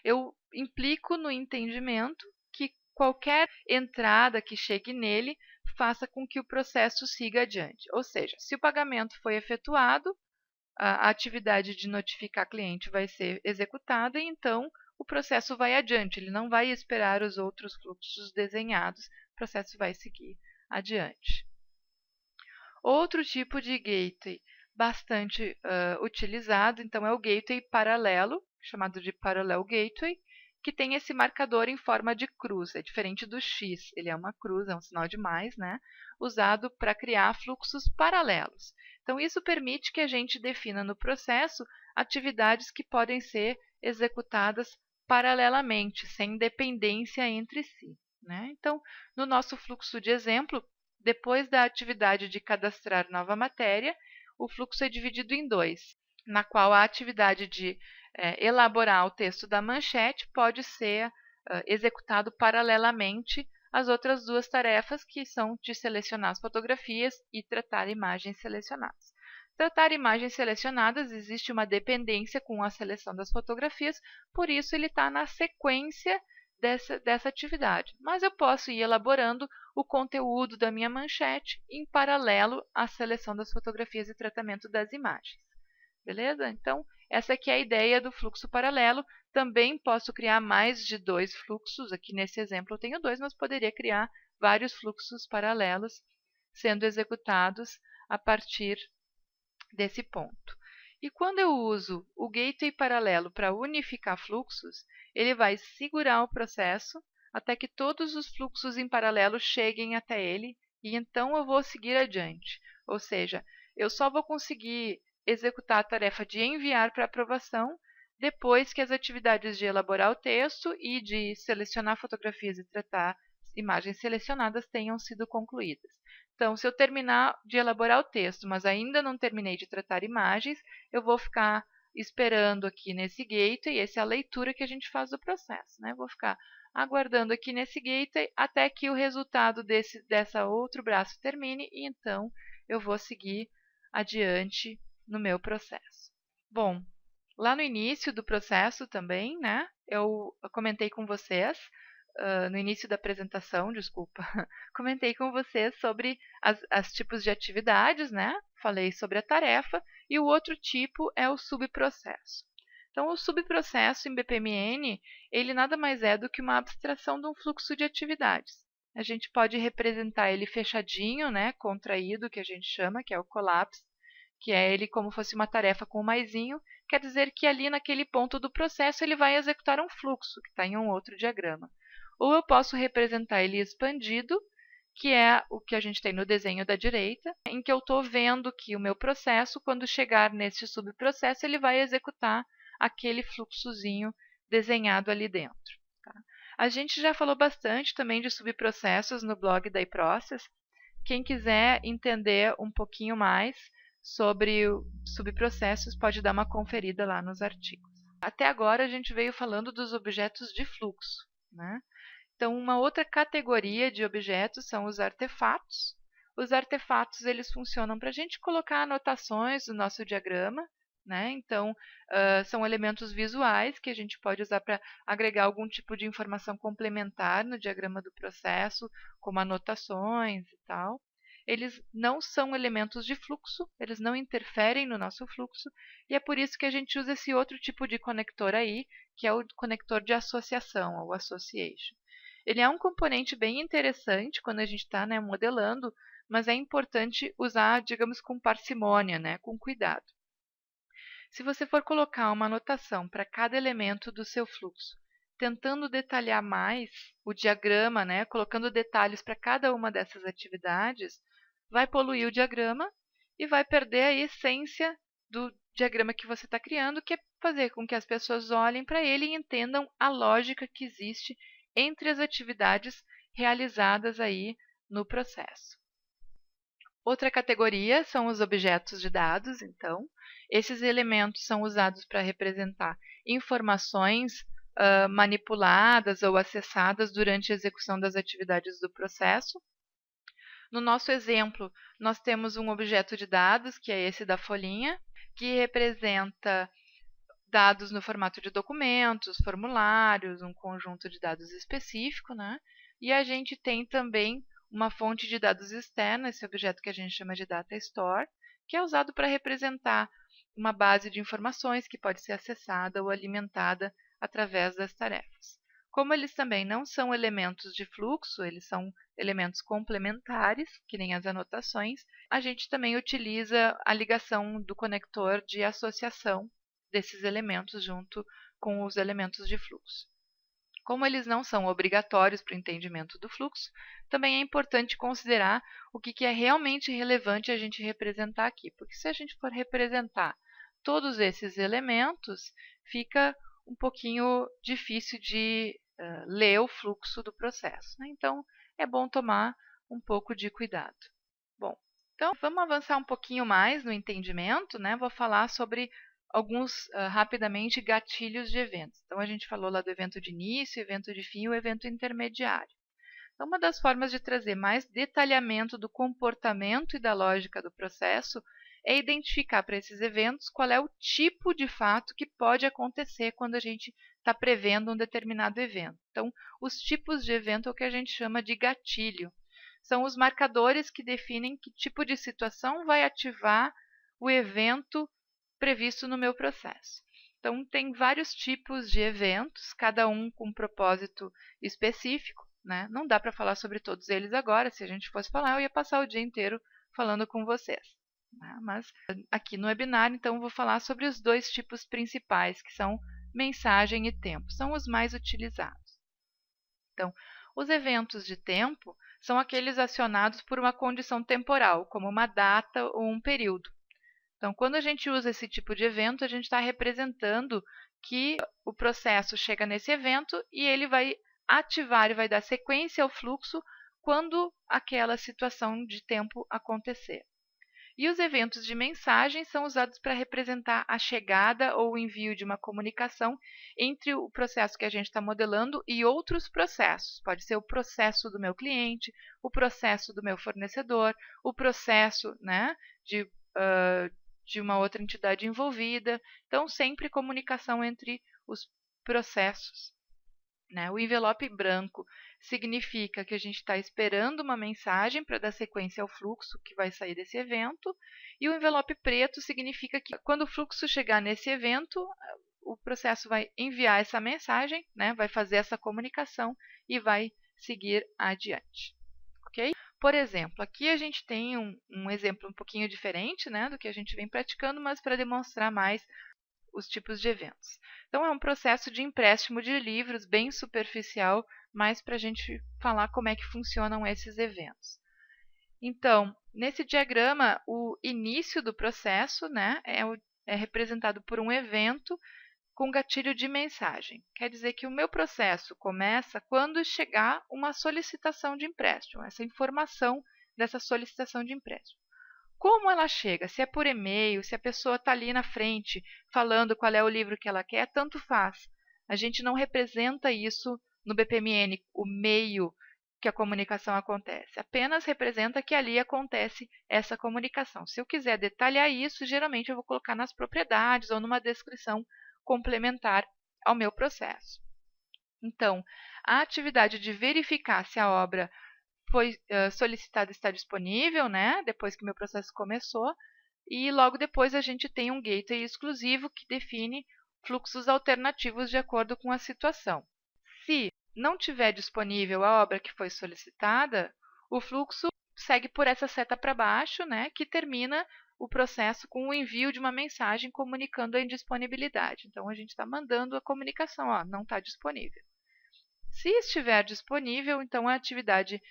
eu implico no entendimento que qualquer entrada que chegue nele faça com que o processo siga adiante. Ou seja, se o pagamento foi efetuado, a atividade de notificar cliente vai ser executada e então o processo vai adiante, ele não vai esperar os outros fluxos desenhados, o processo vai seguir adiante. Outro tipo de gateway bastante utilizado, então, é o gateway paralelo, chamado de Parallel Gateway, que tem esse marcador em forma de cruz, é diferente do X, ele é uma cruz, é um sinal de mais, né? Usado para criar fluxos paralelos. Então, isso permite que a gente defina no processo atividades que podem ser executadas paralelamente, sem dependência entre si. Né? Então, no nosso fluxo de exemplo, depois da atividade de cadastrar nova matéria, o fluxo é dividido em dois, na qual a atividade de elaborar o texto da manchete pode ser executado paralelamente às outras duas tarefas, que são de selecionar as fotografias e tratar imagens selecionadas. Tratar imagens selecionadas, existe uma dependência com a seleção das fotografias, por isso ele está na sequência dessa atividade. Mas eu posso ir elaborando o conteúdo da minha manchete em paralelo à seleção das fotografias e tratamento das imagens. beleza? Então, essa aqui é a ideia do fluxo paralelo. Também posso criar mais de 2 fluxos. Aqui nesse exemplo eu tenho 2, mas poderia criar vários fluxos paralelos sendo executados a partir desse ponto. E quando eu uso o gateway paralelo para unificar fluxos, ele vai segurar o processo até que todos os fluxos em paralelo cheguem até ele e então eu vou seguir adiante. Ou seja, eu só vou conseguir executar a tarefa de enviar para aprovação depois que as atividades de elaborar o texto e de selecionar fotografias e tratar imagens selecionadas tenham sido concluídas. Então, se eu terminar de elaborar o texto, mas ainda não terminei de tratar imagens, eu vou ficar esperando aqui nesse gateway, essa é a leitura que a gente faz do processo, né? Vou ficar aguardando aqui nesse gateway até que o resultado dessa outro braço termine e então eu vou seguir adiante no meu processo. Bom, lá no início do processo também, né? Eu comentei com vocês no início da apresentação, desculpa, comentei com vocês sobre as tipos de atividades, né? Falei sobre a tarefa e o outro tipo é o subprocesso. Então, o subprocesso em BPMN, ele nada mais é do que uma abstração de um fluxo de atividades. A gente pode representar ele fechadinho, né? Contraído, que a gente chama, que é o collapse, que é ele como fosse uma tarefa com um maisinho, quer dizer que ali naquele ponto do processo ele vai executar um fluxo, que está em um outro diagrama. Ou eu posso representar ele expandido, que é o que a gente tem no desenho da direita, em que eu estou vendo que o meu processo, quando chegar nesse subprocesso, ele vai executar aquele fluxozinho desenhado ali dentro. Tá? A gente já falou bastante também de subprocessos no blog da iProcess. Quem quiser entender um pouquinho mais sobre subprocessos pode dar uma conferida lá nos artigos. Até agora a gente veio falando dos objetos de fluxo, né? Então, uma outra categoria de objetos são os artefatos. Os artefatos eles funcionam para a gente colocar anotações no nosso diagrama, né? Então, são elementos visuais que a gente pode usar para agregar algum tipo de informação complementar no diagrama do processo, como anotações e tal. Eles não são elementos de fluxo, eles não interferem no nosso fluxo, e é por isso que a gente usa esse outro tipo de conector aí, que é o conector de associação, ou association. Ele é um componente bem interessante quando a gente está, né, modelando, mas é importante usar, digamos, com parcimônia, né, com cuidado. Se você for colocar uma anotação para cada elemento do seu fluxo, tentando detalhar mais o diagrama, né, colocando detalhes para cada uma dessas atividades, vai poluir o diagrama e vai perder a essência do diagrama que você está criando, que é fazer com que as pessoas olhem para ele e entendam a lógica que existe entre as atividades realizadas aí no processo. Outra categoria são os objetos de dados, então. Esses elementos são usados para representar informações manipuladas ou acessadas durante a execução das atividades do processo. No nosso exemplo, nós temos um objeto de dados, que é esse da folhinha, que representa dados no formato de documentos, formulários, um conjunto de dados específico, né? E a gente tem também uma fonte de dados externa, esse objeto que a gente chama de Data Store, que é usado para representar uma base de informações que pode ser acessada ou alimentada através das tarefas. Como eles também não são elementos de fluxo, eles são elementos complementares, que nem as anotações, a gente também utiliza a ligação do conector de associação desses elementos junto com os elementos de fluxo. Como eles não são obrigatórios para o entendimento do fluxo, também é importante considerar o que é realmente relevante a gente representar aqui, porque se a gente for representar todos esses elementos, fica um pouquinho difícil de ler o fluxo do processo, né? Então, é bom tomar um pouco de cuidado. Bom, então vamos avançar um pouquinho mais no entendimento, né? Vou falar sobre alguns, rapidamente, gatilhos de eventos. Então, a gente falou lá do evento de início, evento de fim e o evento intermediário. Então, uma das formas de trazer mais detalhamento do comportamento e da lógica do processo é identificar para esses eventos qual é o tipo de fato que pode acontecer quando a gente está prevendo um determinado evento. Então, os tipos de evento é o que a gente chama de gatilho. São os marcadores que definem que tipo de situação vai ativar o evento previsto no meu processo. Então, tem vários tipos de eventos, cada um com um propósito específico, né? Não dá para falar sobre todos eles agora. Se a gente fosse falar, eu ia passar o dia inteiro falando com vocês, né? Mas aqui no webinar, então, eu vou falar sobre os dois tipos principais, que são mensagem e tempo. São os mais utilizados. Então, os eventos de tempo são aqueles acionados por uma condição temporal, como uma data ou um período. Então, quando a gente usa esse tipo de evento, a gente está representando que o processo chega nesse evento e ele vai ativar e vai dar sequência ao fluxo quando aquela situação de tempo acontecer. E os eventos de mensagem são usados para representar a chegada ou o envio de uma comunicação entre o processo que a gente está modelando e outros processos. Pode ser o processo do meu cliente, o processo do meu fornecedor, o processo, né, de uma outra entidade envolvida. Então, sempre comunicação entre os processos, né? O envelope branco significa que a gente está esperando uma mensagem para dar sequência ao fluxo que vai sair desse evento. E o envelope preto significa que quando o fluxo chegar nesse evento, o processo vai enviar essa mensagem, né? Vai fazer essa comunicação e vai seguir adiante. Ok? Por exemplo, aqui a gente tem um exemplo um pouquinho diferente, né, do que a gente vem praticando, mas para demonstrar mais os tipos de eventos. Então, é um processo de empréstimo de livros bem superficial, mas para a gente falar como é que funcionam esses eventos. Então, nesse diagrama, o início do processo, né, é representado por um evento com gatilho de mensagem. Quer dizer que o meu processo começa quando chegar uma solicitação de empréstimo, essa informação dessa solicitação de empréstimo. Como ela chega? Se é por e-mail, se a pessoa está ali na frente falando qual é o livro que ela quer, tanto faz. A gente não representa isso no BPMN, o meio que a comunicação acontece. Apenas representa que ali acontece essa comunicação. Se eu quiser detalhar isso, geralmente eu vou colocar nas propriedades ou numa descrição complementar ao meu processo. Então, a atividade de verificar se a obra foi solicitada está disponível, né? Depois que meu processo começou, e logo depois a gente tem um gateway exclusivo que define fluxos alternativos de acordo com a situação. Se não tiver disponível a obra que foi solicitada, o fluxo segue por essa seta para baixo, né? Que termina o processo com o envio de uma mensagem comunicando a indisponibilidade. Então, a gente está mandando a comunicação, ó, não está disponível. Se estiver disponível, então a atividade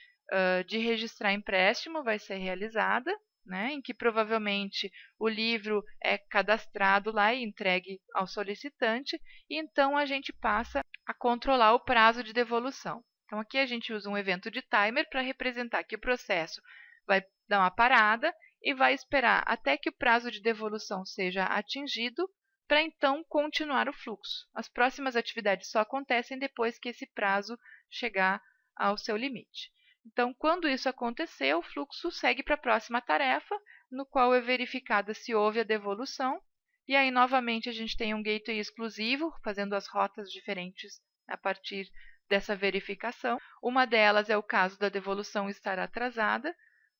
de registrar empréstimo vai ser realizada, né, em que provavelmente o livro é cadastrado lá e entregue ao solicitante, e então a gente passa a controlar o prazo de devolução. Então, aqui a gente usa um evento de timer para representar que o processo vai dar uma parada e vai esperar até que o prazo de devolução seja atingido para então continuar o fluxo. As próximas atividades só acontecem depois que esse prazo chegar ao seu limite. Então, quando isso acontecer, o fluxo segue para a próxima tarefa, no qual é verificada se houve a devolução. E aí, novamente, a gente tem um gateway exclusivo, fazendo as rotas diferentes a partir dessa verificação. Uma delas é o caso da devolução estar atrasada.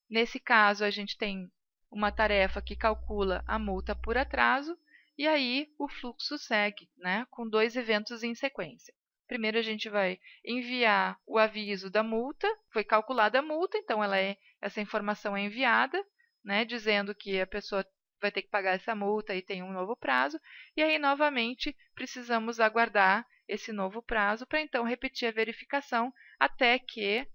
Nesse caso, a gente tem uma tarefa que calcula a multa por atraso, e aí o fluxo segue, né, com dois eventos em sequência. Primeiro a gente vai enviar o aviso da multa, foi calculada a multa, então essa informação é enviada, né, dizendo que a pessoa vai ter que pagar essa multa e tem um novo prazo, e aí novamente precisamos aguardar esse novo prazo para então repetir a verificação até que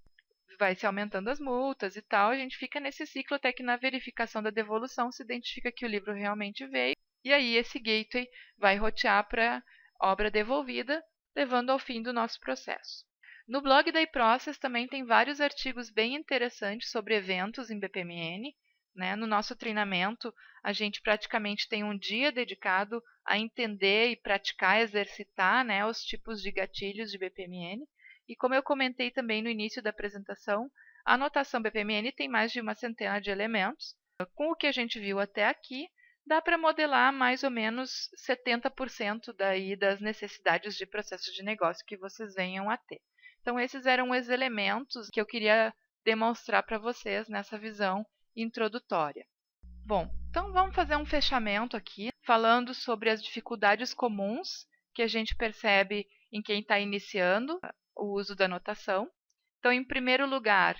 vai se aumentando as multas e tal, a gente fica nesse ciclo até que na verificação da devolução se identifica que o livro realmente veio, e aí esse gateway vai rotear para obra devolvida, levando ao fim do nosso processo. No blog da iProcess também tem vários artigos bem interessantes sobre eventos em BPMN. Né? No nosso treinamento, a gente praticamente tem um dia dedicado a entender e praticar, exercitar, né, os tipos de gatilhos de BPMN. E como eu comentei também no início da apresentação, a notação BPMN tem mais de uma centena de elementos. Com o que a gente viu até aqui, dá para modelar mais ou menos 70% daí das necessidades de processo de negócio que vocês venham a ter. Então, esses eram os elementos que eu queria demonstrar para vocês nessa visão introdutória. Bom, Então vamos fazer um fechamento aqui, falando sobre as dificuldades comuns que a gente percebe em quem está iniciando o uso da notação. Então, em primeiro lugar,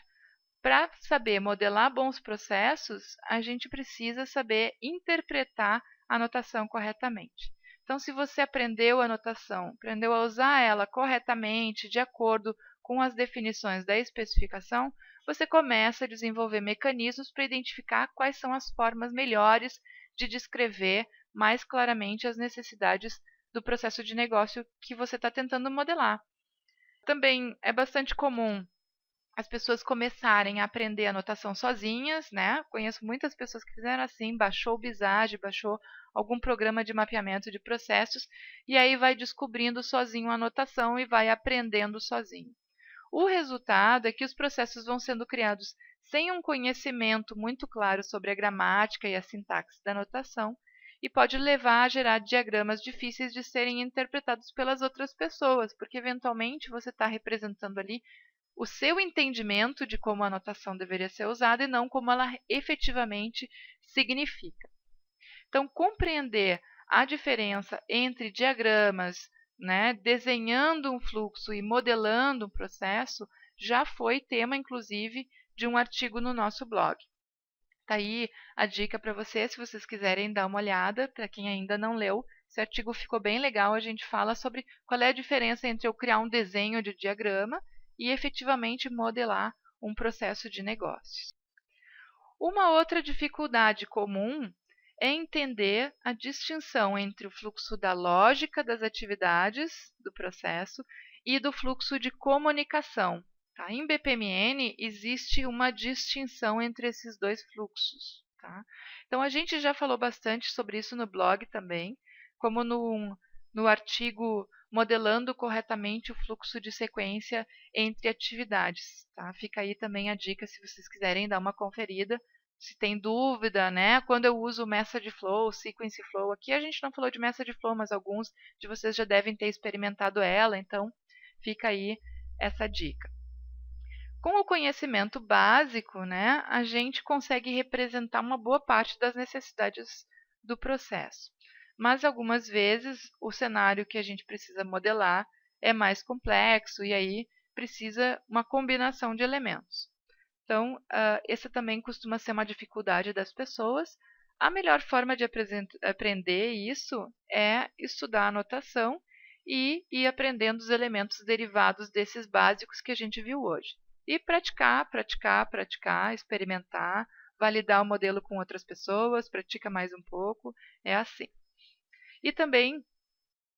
para saber modelar bons processos, a gente precisa saber interpretar a notação corretamente. Então, se você aprendeu a notação, aprendeu a usar ela corretamente, de acordo com as definições da especificação, você começa a desenvolver mecanismos para identificar quais são as formas melhores de descrever mais claramente as necessidades do processo de negócio que você está tentando modelar. Também é bastante comum as pessoas começarem a aprender a notação sozinhas, né? Conheço muitas pessoas que fizeram assim, baixou o Visage, baixou algum programa de mapeamento de processos e aí vai descobrindo sozinho a notação e vai aprendendo sozinho. O resultado é que os processos vão sendo criados sem um conhecimento muito claro sobre a gramática e a sintaxe da notação e pode levar a gerar diagramas difíceis de serem interpretados pelas outras pessoas, porque eventualmente você está representando ali o seu entendimento de como a notação deveria ser usada e não como ela efetivamente significa. Então, compreender a diferença entre diagramas, né, desenhando um fluxo e modelando um processo, já foi tema, inclusive, de um artigo no nosso blog. Está aí a dica para vocês, se vocês quiserem dar uma olhada, para quem ainda não leu. Esse artigo ficou bem legal, a gente fala sobre qual é a diferença entre eu criar um desenho de diagrama e efetivamente modelar um processo de negócios. Uma outra dificuldade comum é entender a distinção entre o fluxo da lógica das atividades do processo e do fluxo de comunicação. Tá? Em BPMN existe uma distinção entre esses dois fluxos. Tá? Então a gente já falou bastante sobre isso no blog também, como no artigo Modelando corretamente o fluxo de sequência entre atividades. Tá? Fica aí também a dica se vocês quiserem dar uma conferida. Se tem dúvida, né? Quando eu uso Message Flow, Sequence Flow, aqui a gente não falou de Message Flow, mas alguns de vocês já devem ter experimentado ela, então fica aí essa dica. Com o conhecimento básico, né, a gente consegue representar uma boa parte das necessidades do processo. Mas algumas vezes o cenário que a gente precisa modelar é mais complexo e aí precisa uma combinação de elementos. Então, essa também costuma ser uma dificuldade das pessoas. A melhor forma de aprender isso é estudar a notação e ir aprendendo os elementos derivados desses básicos que a gente viu hoje. E praticar, praticar, praticar, experimentar, validar o modelo com outras pessoas, pratica mais um pouco, é assim. E também,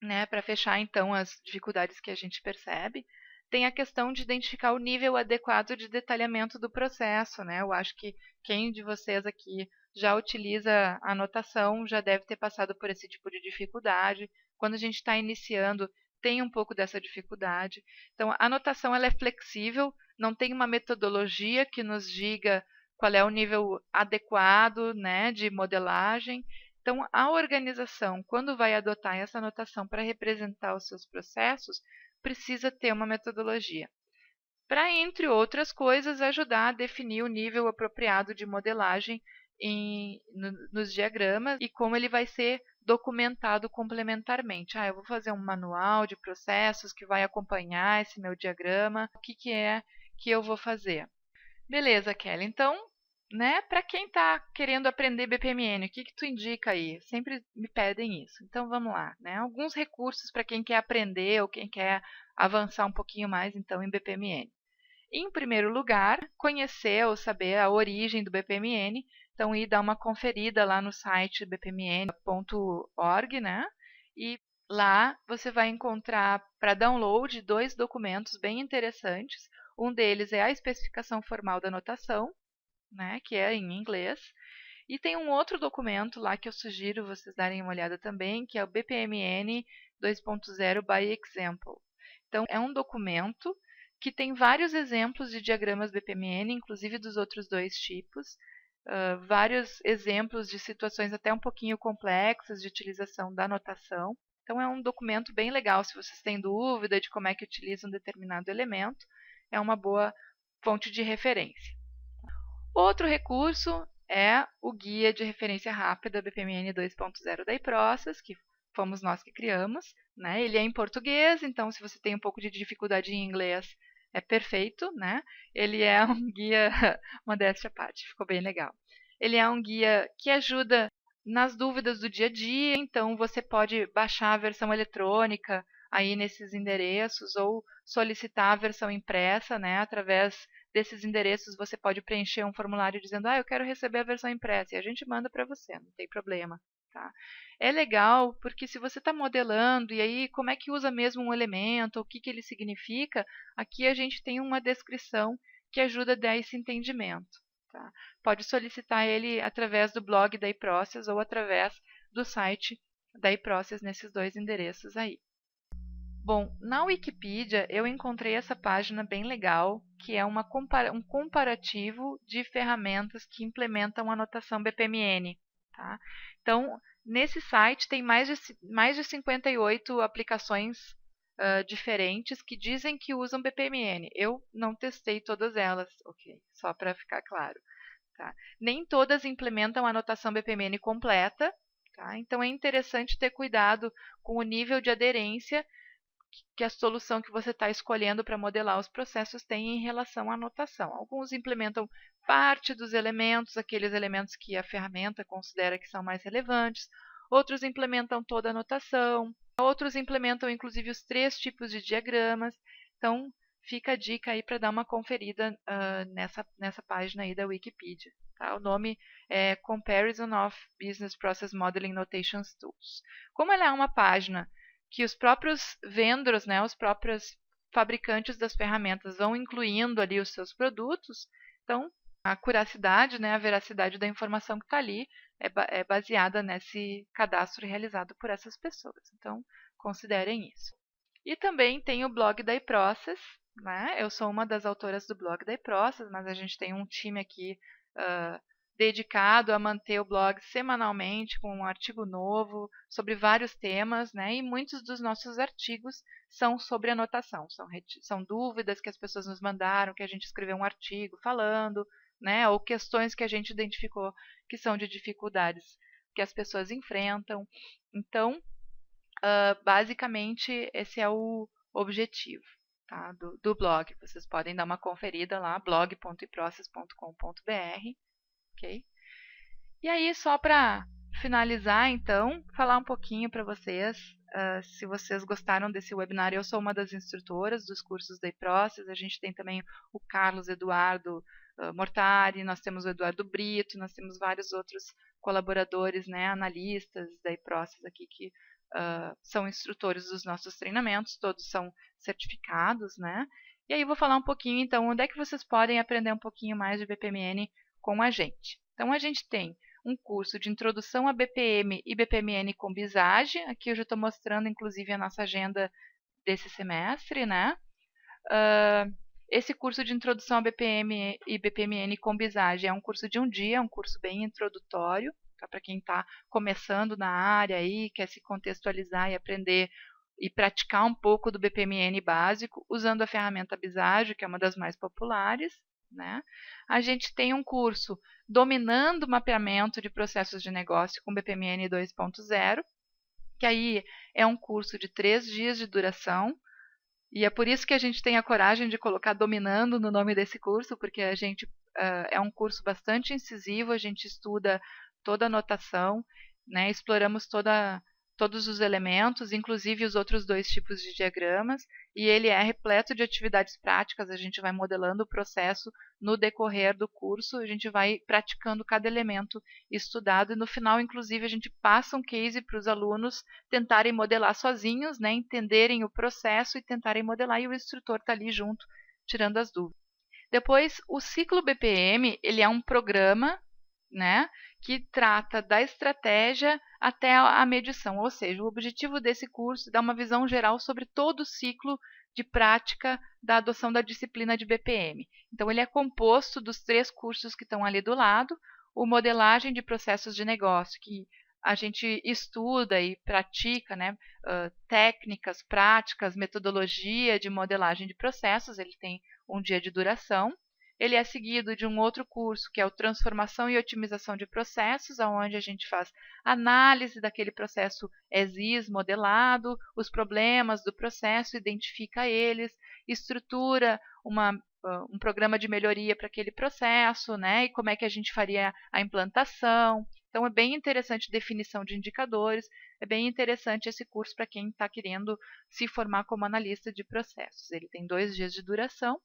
né, para fechar então as dificuldades que a gente percebe, tem a questão de identificar o nível adequado de detalhamento do processo, né? Eu acho que quem de vocês aqui já utiliza a anotação já deve ter passado por esse tipo de dificuldade. Quando a gente está iniciando, tem um pouco dessa dificuldade. Então, a anotação ela é flexível, não tem uma metodologia que nos diga qual é o nível adequado, né, de modelagem. Então, a organização, quando vai adotar essa anotação para representar os seus processos, precisa ter uma metodologia. Para, entre outras coisas, ajudar a definir o nível apropriado de modelagem nos diagramas e como ele vai ser documentado complementarmente. Eu vou fazer um manual de processos que vai acompanhar esse meu diagrama. O que é que eu vou fazer? Beleza, Kelly. Então, né, para quem está querendo aprender BPMN, o que tu indica aí? Sempre me pedem isso. Então, vamos lá. Né? Alguns recursos para quem quer aprender ou quem quer avançar um pouquinho mais então em BPMN. Em primeiro lugar, conhecer ou saber a origem do BPMN. Então, ir dar uma conferida lá no site bpmn.org, né? E lá você vai encontrar para download 2 documentos bem interessantes. Um deles é a especificação formal da notação, né, que é em inglês. E tem um outro documento lá que eu sugiro vocês darem uma olhada também, que é o BPMN 2.0 by Example. Então, é um documento que tem vários exemplos de diagramas BPMN, inclusive dos outros dois tipos, vários exemplos de situações até um pouquinho complexas de utilização da notação. Então, é um documento bem legal se vocês têm dúvida de como é que utiliza um determinado elemento. É uma boa fonte de referência. Outro recurso é o Guia de Referência Rápida BPMN 2.0 da iProcess, que fomos nós que criamos, né? Ele é em português, então se você tem um pouco de dificuldade em inglês, é perfeito, né? Ele é um guia, modéstia à parte, ficou bem legal. Ele é um guia que ajuda nas dúvidas do dia a dia, então você pode baixar a versão eletrônica aí nesses endereços ou solicitar a versão impressa, né? Através desses endereços você pode preencher um formulário dizendo, eu quero receber a versão impressa, e a gente manda para você, não tem problema. Tá? É legal porque se você está modelando e aí como é que usa mesmo um elemento, o que ele significa, aqui a gente tem uma descrição que ajuda a dar esse entendimento. Tá? Pode solicitar ele através do blog da iProcess ou através do site da iProcess nesses dois endereços aí. Bom, na Wikipedia eu encontrei essa página bem legal, que é um comparativo de ferramentas que implementam a notação BPMN. Tá? Então, nesse site tem mais de 58 aplicações diferentes que dizem que usam BPMN. Eu não testei todas elas, ok? Só para ficar claro. Tá? Nem todas implementam a notação BPMN completa, tá? Então é interessante ter cuidado com o nível de aderência que a solução que você está escolhendo para modelar os processos tem em relação à anotação. Alguns implementam parte dos elementos, aqueles elementos que a ferramenta considera que são mais relevantes. Outros implementam toda a anotação. Outros implementam, inclusive, os 3 tipos de diagramas. Então, fica a dica aí para dar uma conferida nessa página aí da Wikipedia. Tá? O nome é Comparison of Business Process Modeling Notations Tools. Como ela é uma página que os próprios vendors, né, os próprios fabricantes das ferramentas vão incluindo ali os seus produtos, então a acuracidade, né, a veracidade da informação que está ali é baseada nesse cadastro realizado por essas pessoas. Então, considerem isso. E também tem o blog da iProcess, né? Eu sou uma das autoras do blog da iProcess, mas a gente tem um time aqui dedicado a manter o blog semanalmente com um artigo novo sobre vários temas, né? E muitos dos nossos artigos são sobre anotação, são dúvidas que as pessoas nos mandaram, que a gente escreveu um artigo falando, né? Ou questões que a gente identificou que são de dificuldades que as pessoas enfrentam. Então, basicamente, esse é o objetivo, tá? do blog. Vocês podem dar uma conferida lá, blog.iprocess.com.br. Ok? E aí, só para finalizar, então, falar um pouquinho para vocês, se vocês gostaram desse webinar. Eu sou uma das instrutoras dos cursos da iProcess, a gente tem também o Carlos Eduardo Mortari, nós temos o Eduardo Brito, nós temos vários outros colaboradores, né, analistas da iProcess aqui que são instrutores dos nossos treinamentos, todos são certificados, né? E aí vou falar um pouquinho, então, onde é que vocês podem aprender um pouquinho mais de BPMN com a gente. Então, a gente tem um curso de introdução a BPM e BPMN com Visage. Aqui eu já estou mostrando, inclusive, a nossa agenda desse semestre, né? Esse curso de introdução a BPM e BPMN com Visage é um curso de um dia, é um curso bem introdutório, tá? Para quem está começando na área aí, quer se contextualizar e aprender e praticar um pouco do BPMN básico, usando a ferramenta Visage, que é uma das mais populares. Né? A gente tem um curso dominando o mapeamento de processos de negócio com BPMN 2.0, que aí é um curso de 3 dias de duração, e é por isso que a gente tem a coragem de colocar dominando no nome desse curso, porque a gente é um curso bastante incisivo, a gente estuda toda a notação, né? Exploramos todos os elementos, inclusive os outros 2 tipos de diagramas, e ele é repleto de atividades práticas, a gente vai modelando o processo no decorrer do curso, a gente vai praticando cada elemento estudado, e no final, inclusive, a gente passa um case para os alunos tentarem modelar sozinhos, né, entenderem o processo e tentarem modelar, e o instrutor está ali junto, tirando as dúvidas. Depois, o ciclo BPM, ele é um programa, né, que trata da estratégia até a medição, ou seja, o objetivo desse curso é dar uma visão geral sobre todo o ciclo de prática da adoção da disciplina de BPM. Então, ele é composto dos 3 cursos que estão ali do lado, o modelagem de processos de negócio, que a gente estuda e pratica, né, técnicas, práticas, metodologia de modelagem de processos, ele tem um dia de duração. ele é seguido de um outro curso, que é o Transformação e Otimização de Processos, onde a gente faz análise daquele processo as-is modelado, os problemas do processo, identifica eles, estrutura um programa de melhoria para aquele processo, né? E como é que a gente faria a implantação. Então, é bem interessante definição de indicadores, é bem interessante esse curso para quem está querendo se formar como analista de processos. Ele tem 2 dias de duração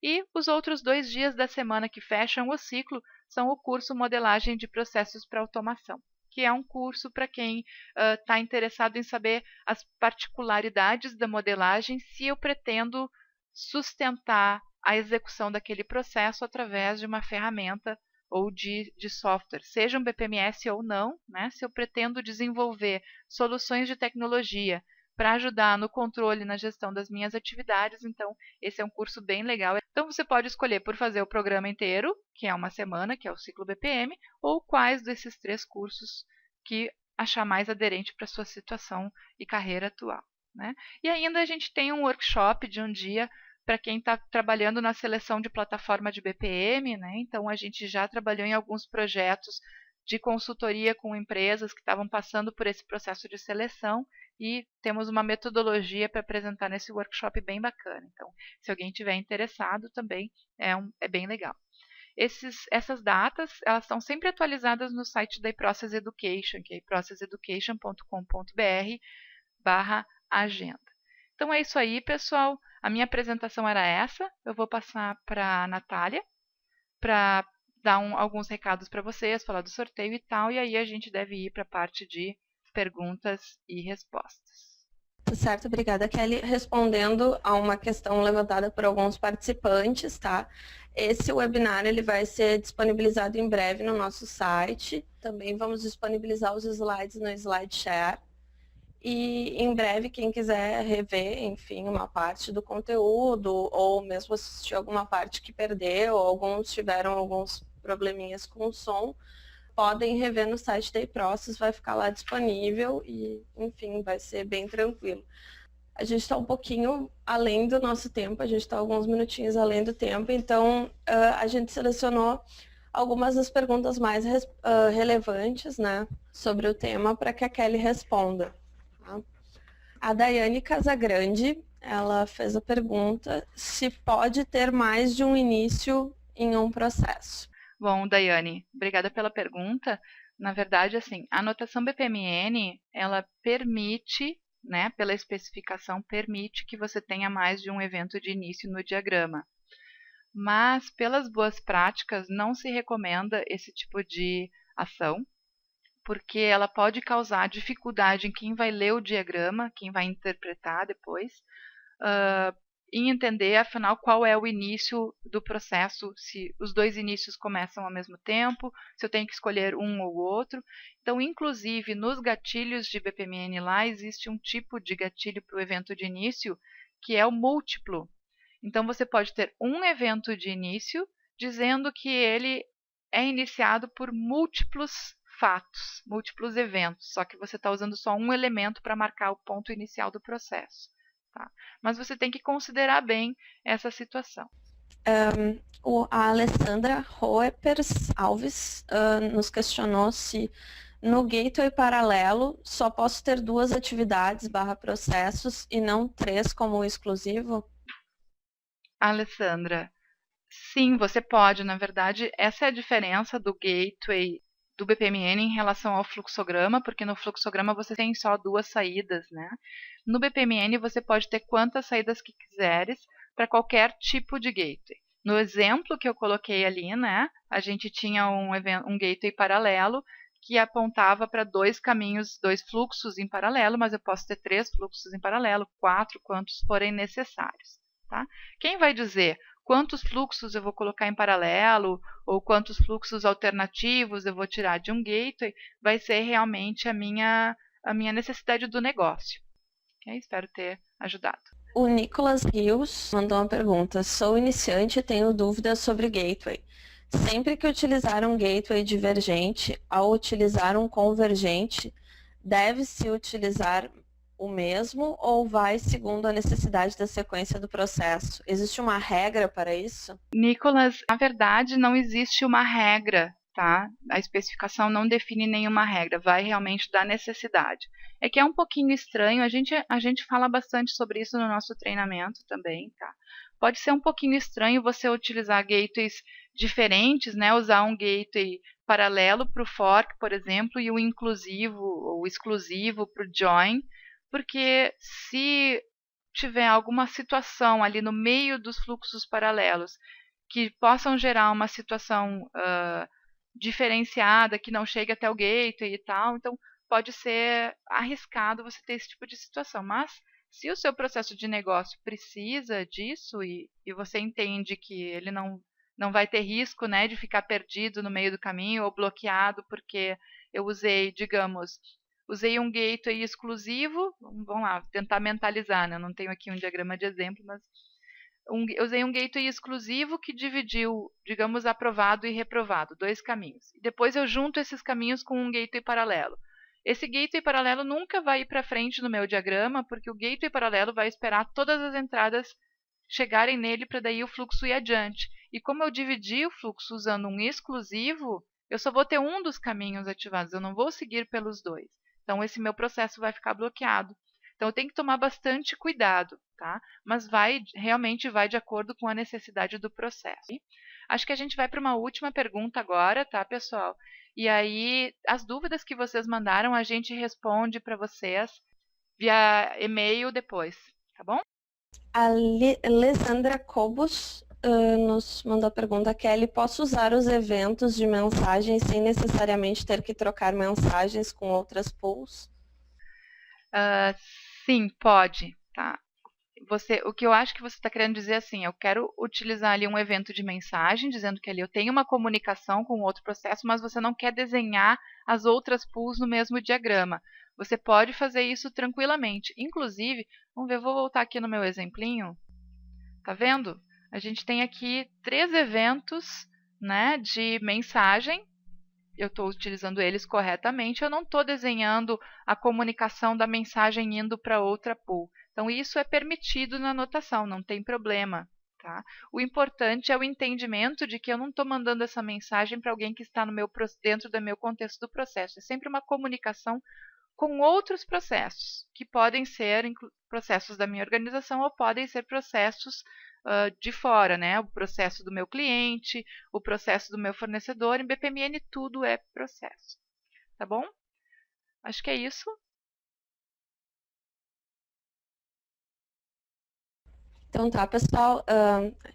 e os outros 2 dias da semana que fecham o ciclo são o curso Modelagem de Processos para Automação, que é um curso para quem está interessado em saber as particularidades da modelagem, se eu pretendo sustentar a execução daquele processo através de uma ferramenta ou de software, seja um BPMS ou não, né? Se eu pretendo desenvolver soluções de tecnologia para ajudar no controle e na gestão das minhas atividades, então esse é um curso bem legal. Então você pode escolher por fazer o programa inteiro, que é uma semana, que é o ciclo BPM, ou quais desses 3 cursos que achar mais aderente para a sua situação e carreira atual, né? E ainda a gente tem um workshop de um dia para quem está trabalhando na seleção de plataforma de BPM, né? Então a gente já trabalhou em alguns projetos de consultoria com empresas que estavam passando por esse processo de seleção e temos uma metodologia para apresentar nesse workshop bem bacana. Então, se alguém tiver interessado também é bem legal. Essas datas, elas estão sempre atualizadas no site da iProcess Education, que é iprocesseducation.com.br/agenda. Então é isso aí, pessoal. A minha apresentação era essa. Eu vou passar para a Natália para dar alguns recados para vocês, falar do sorteio e tal, e aí a gente deve ir para a parte de perguntas e respostas. Certo, obrigada, Kelly. Respondendo a uma questão levantada por alguns participantes, tá? Esse webinar ele vai ser disponibilizado em breve no nosso site. Também vamos disponibilizar os slides no SlideShare. E em breve, quem quiser rever, enfim, uma parte do conteúdo, ou mesmo assistir alguma parte que perdeu, ou alguns tiveram alguns probleminhas com o som, podem rever no site da iProcess, vai ficar lá disponível e, enfim, vai ser bem tranquilo. A gente está um pouquinho além do nosso tempo, a gente está alguns minutinhos além do tempo, então a gente selecionou algumas das perguntas mais relevantes, né, sobre o tema para que a Kelly responda. A Daiane Casagrande, ela fez a pergunta se pode ter mais de um início em um processo. Bom, Daiane, obrigada pela pergunta. Na verdade, assim, a notação BPMN, ela permite, né, pela especificação, permite que você tenha mais de um evento de início no diagrama. Mas, pelas boas práticas, não se recomenda esse tipo de ação, porque ela pode causar dificuldade em quem vai ler o diagrama, quem vai interpretar depois, em entender, afinal, qual é o início do processo, se os 2 inícios começam ao mesmo tempo, se eu tenho que escolher um ou outro. Então, inclusive, nos gatilhos de BPMN lá, existe um tipo de gatilho para o evento de início, que é o múltiplo. Então, você pode ter um evento de início, dizendo que ele é iniciado por múltiplos fatos, múltiplos eventos, só que você está usando só um elemento para marcar o ponto inicial do processo. Tá? Mas você tem que considerar bem essa situação. A Alessandra Roepers Alves nos questionou se no gateway paralelo só posso ter 2 atividades /processos e não 3 como exclusivo? Alessandra, sim, você pode. Na verdade, essa é a diferença do gateway do BPMN em relação ao fluxograma, porque no fluxograma você tem só 2 saídas, né? No BPMN você pode ter quantas saídas que quiseres para qualquer tipo de gateway. No exemplo que eu coloquei ali, né, a gente tinha um gateway paralelo que apontava para 2 caminhos, 2 fluxos em paralelo, mas eu posso ter 3 fluxos em paralelo, 4, quantos forem necessários. Tá? Quem vai dizer quantos fluxos eu vou colocar em paralelo ou quantos fluxos alternativos eu vou tirar de um gateway vai ser realmente a minha necessidade do negócio. Okay? Espero ter ajudado. O Nicolas Rios mandou uma pergunta. Sou iniciante e tenho dúvidas sobre gateway. Sempre que utilizar um gateway divergente, ao utilizar um convergente, deve-se utilizar o mesmo ou vai segundo a necessidade da sequência do processo? Existe uma regra para isso? Nicolas, na verdade não existe uma regra, tá? A especificação não define nenhuma regra, vai realmente da necessidade. É que é um pouquinho estranho, a gente fala bastante sobre isso no nosso treinamento também, tá? Pode ser um pouquinho estranho você utilizar gateways diferentes, né? Usar um gateway paralelo para o fork, por exemplo, e o inclusivo ou exclusivo para o join, porque se tiver alguma situação ali no meio dos fluxos paralelos que possam gerar uma situação diferenciada, que não chegue até o gateway e tal, então pode ser arriscado você ter esse tipo de situação. Mas se o seu processo de negócio precisa disso e você entende que ele não vai ter risco, né, de ficar perdido no meio do caminho ou bloqueado porque eu usei, digamos, usei um gateway exclusivo, vamos lá, tentar mentalizar, né? Eu não tenho aqui um diagrama de exemplo, mas eu usei um gateway exclusivo que dividiu, digamos, aprovado e reprovado, dois caminhos. E depois eu junto esses caminhos com um gateway paralelo. Esse gateway paralelo nunca vai ir para frente no meu diagrama, porque o gateway paralelo vai esperar todas as entradas chegarem nele para daí o fluxo ir adiante. E como eu dividi o fluxo usando um exclusivo, eu só vou ter um dos caminhos ativados, eu não vou seguir pelos dois. Então esse meu processo vai ficar bloqueado. Então eu tenho que tomar bastante cuidado, tá? Mas realmente vai de acordo com a necessidade do processo. Acho que a gente vai para uma última pergunta agora, tá, pessoal? E aí, as dúvidas que vocês mandaram, a gente responde para vocês via e-mail depois, tá bom? A Alessandra Cobos nos mandou a pergunta: Kelly, posso usar os eventos de mensagem sem necessariamente ter que trocar mensagens com outras pools? Sim, pode, tá? O que eu acho que você está querendo dizer assim, eu quero utilizar ali um evento de mensagem, dizendo que ali eu tenho uma comunicação com outro processo, mas você não quer desenhar as outras pools no mesmo diagrama. Você pode fazer isso tranquilamente. Inclusive, vamos ver, eu vou voltar aqui no meu exemplinho. Tá vendo? A gente tem aqui 3 eventos, né, de mensagem. Eu estou utilizando eles corretamente, eu não estou desenhando a comunicação da mensagem indo para outra pool. Então, isso é permitido na anotação, não tem problema. Tá? O importante é o entendimento de que eu não estou mandando essa mensagem para alguém que está dentro do meu contexto do processo. É sempre uma comunicação com outros processos, que podem ser processos da minha organização ou podem ser processos de fora, né? O processo do meu cliente, o processo do meu fornecedor. Em BPMN tudo é processo, tá bom? Acho que é isso. Então tá, pessoal,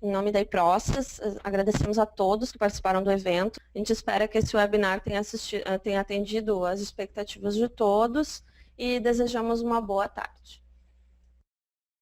em nome da iProcess, agradecemos a todos que participaram do evento. A gente espera que esse webinar tenha atendido as expectativas de todos e desejamos uma boa tarde.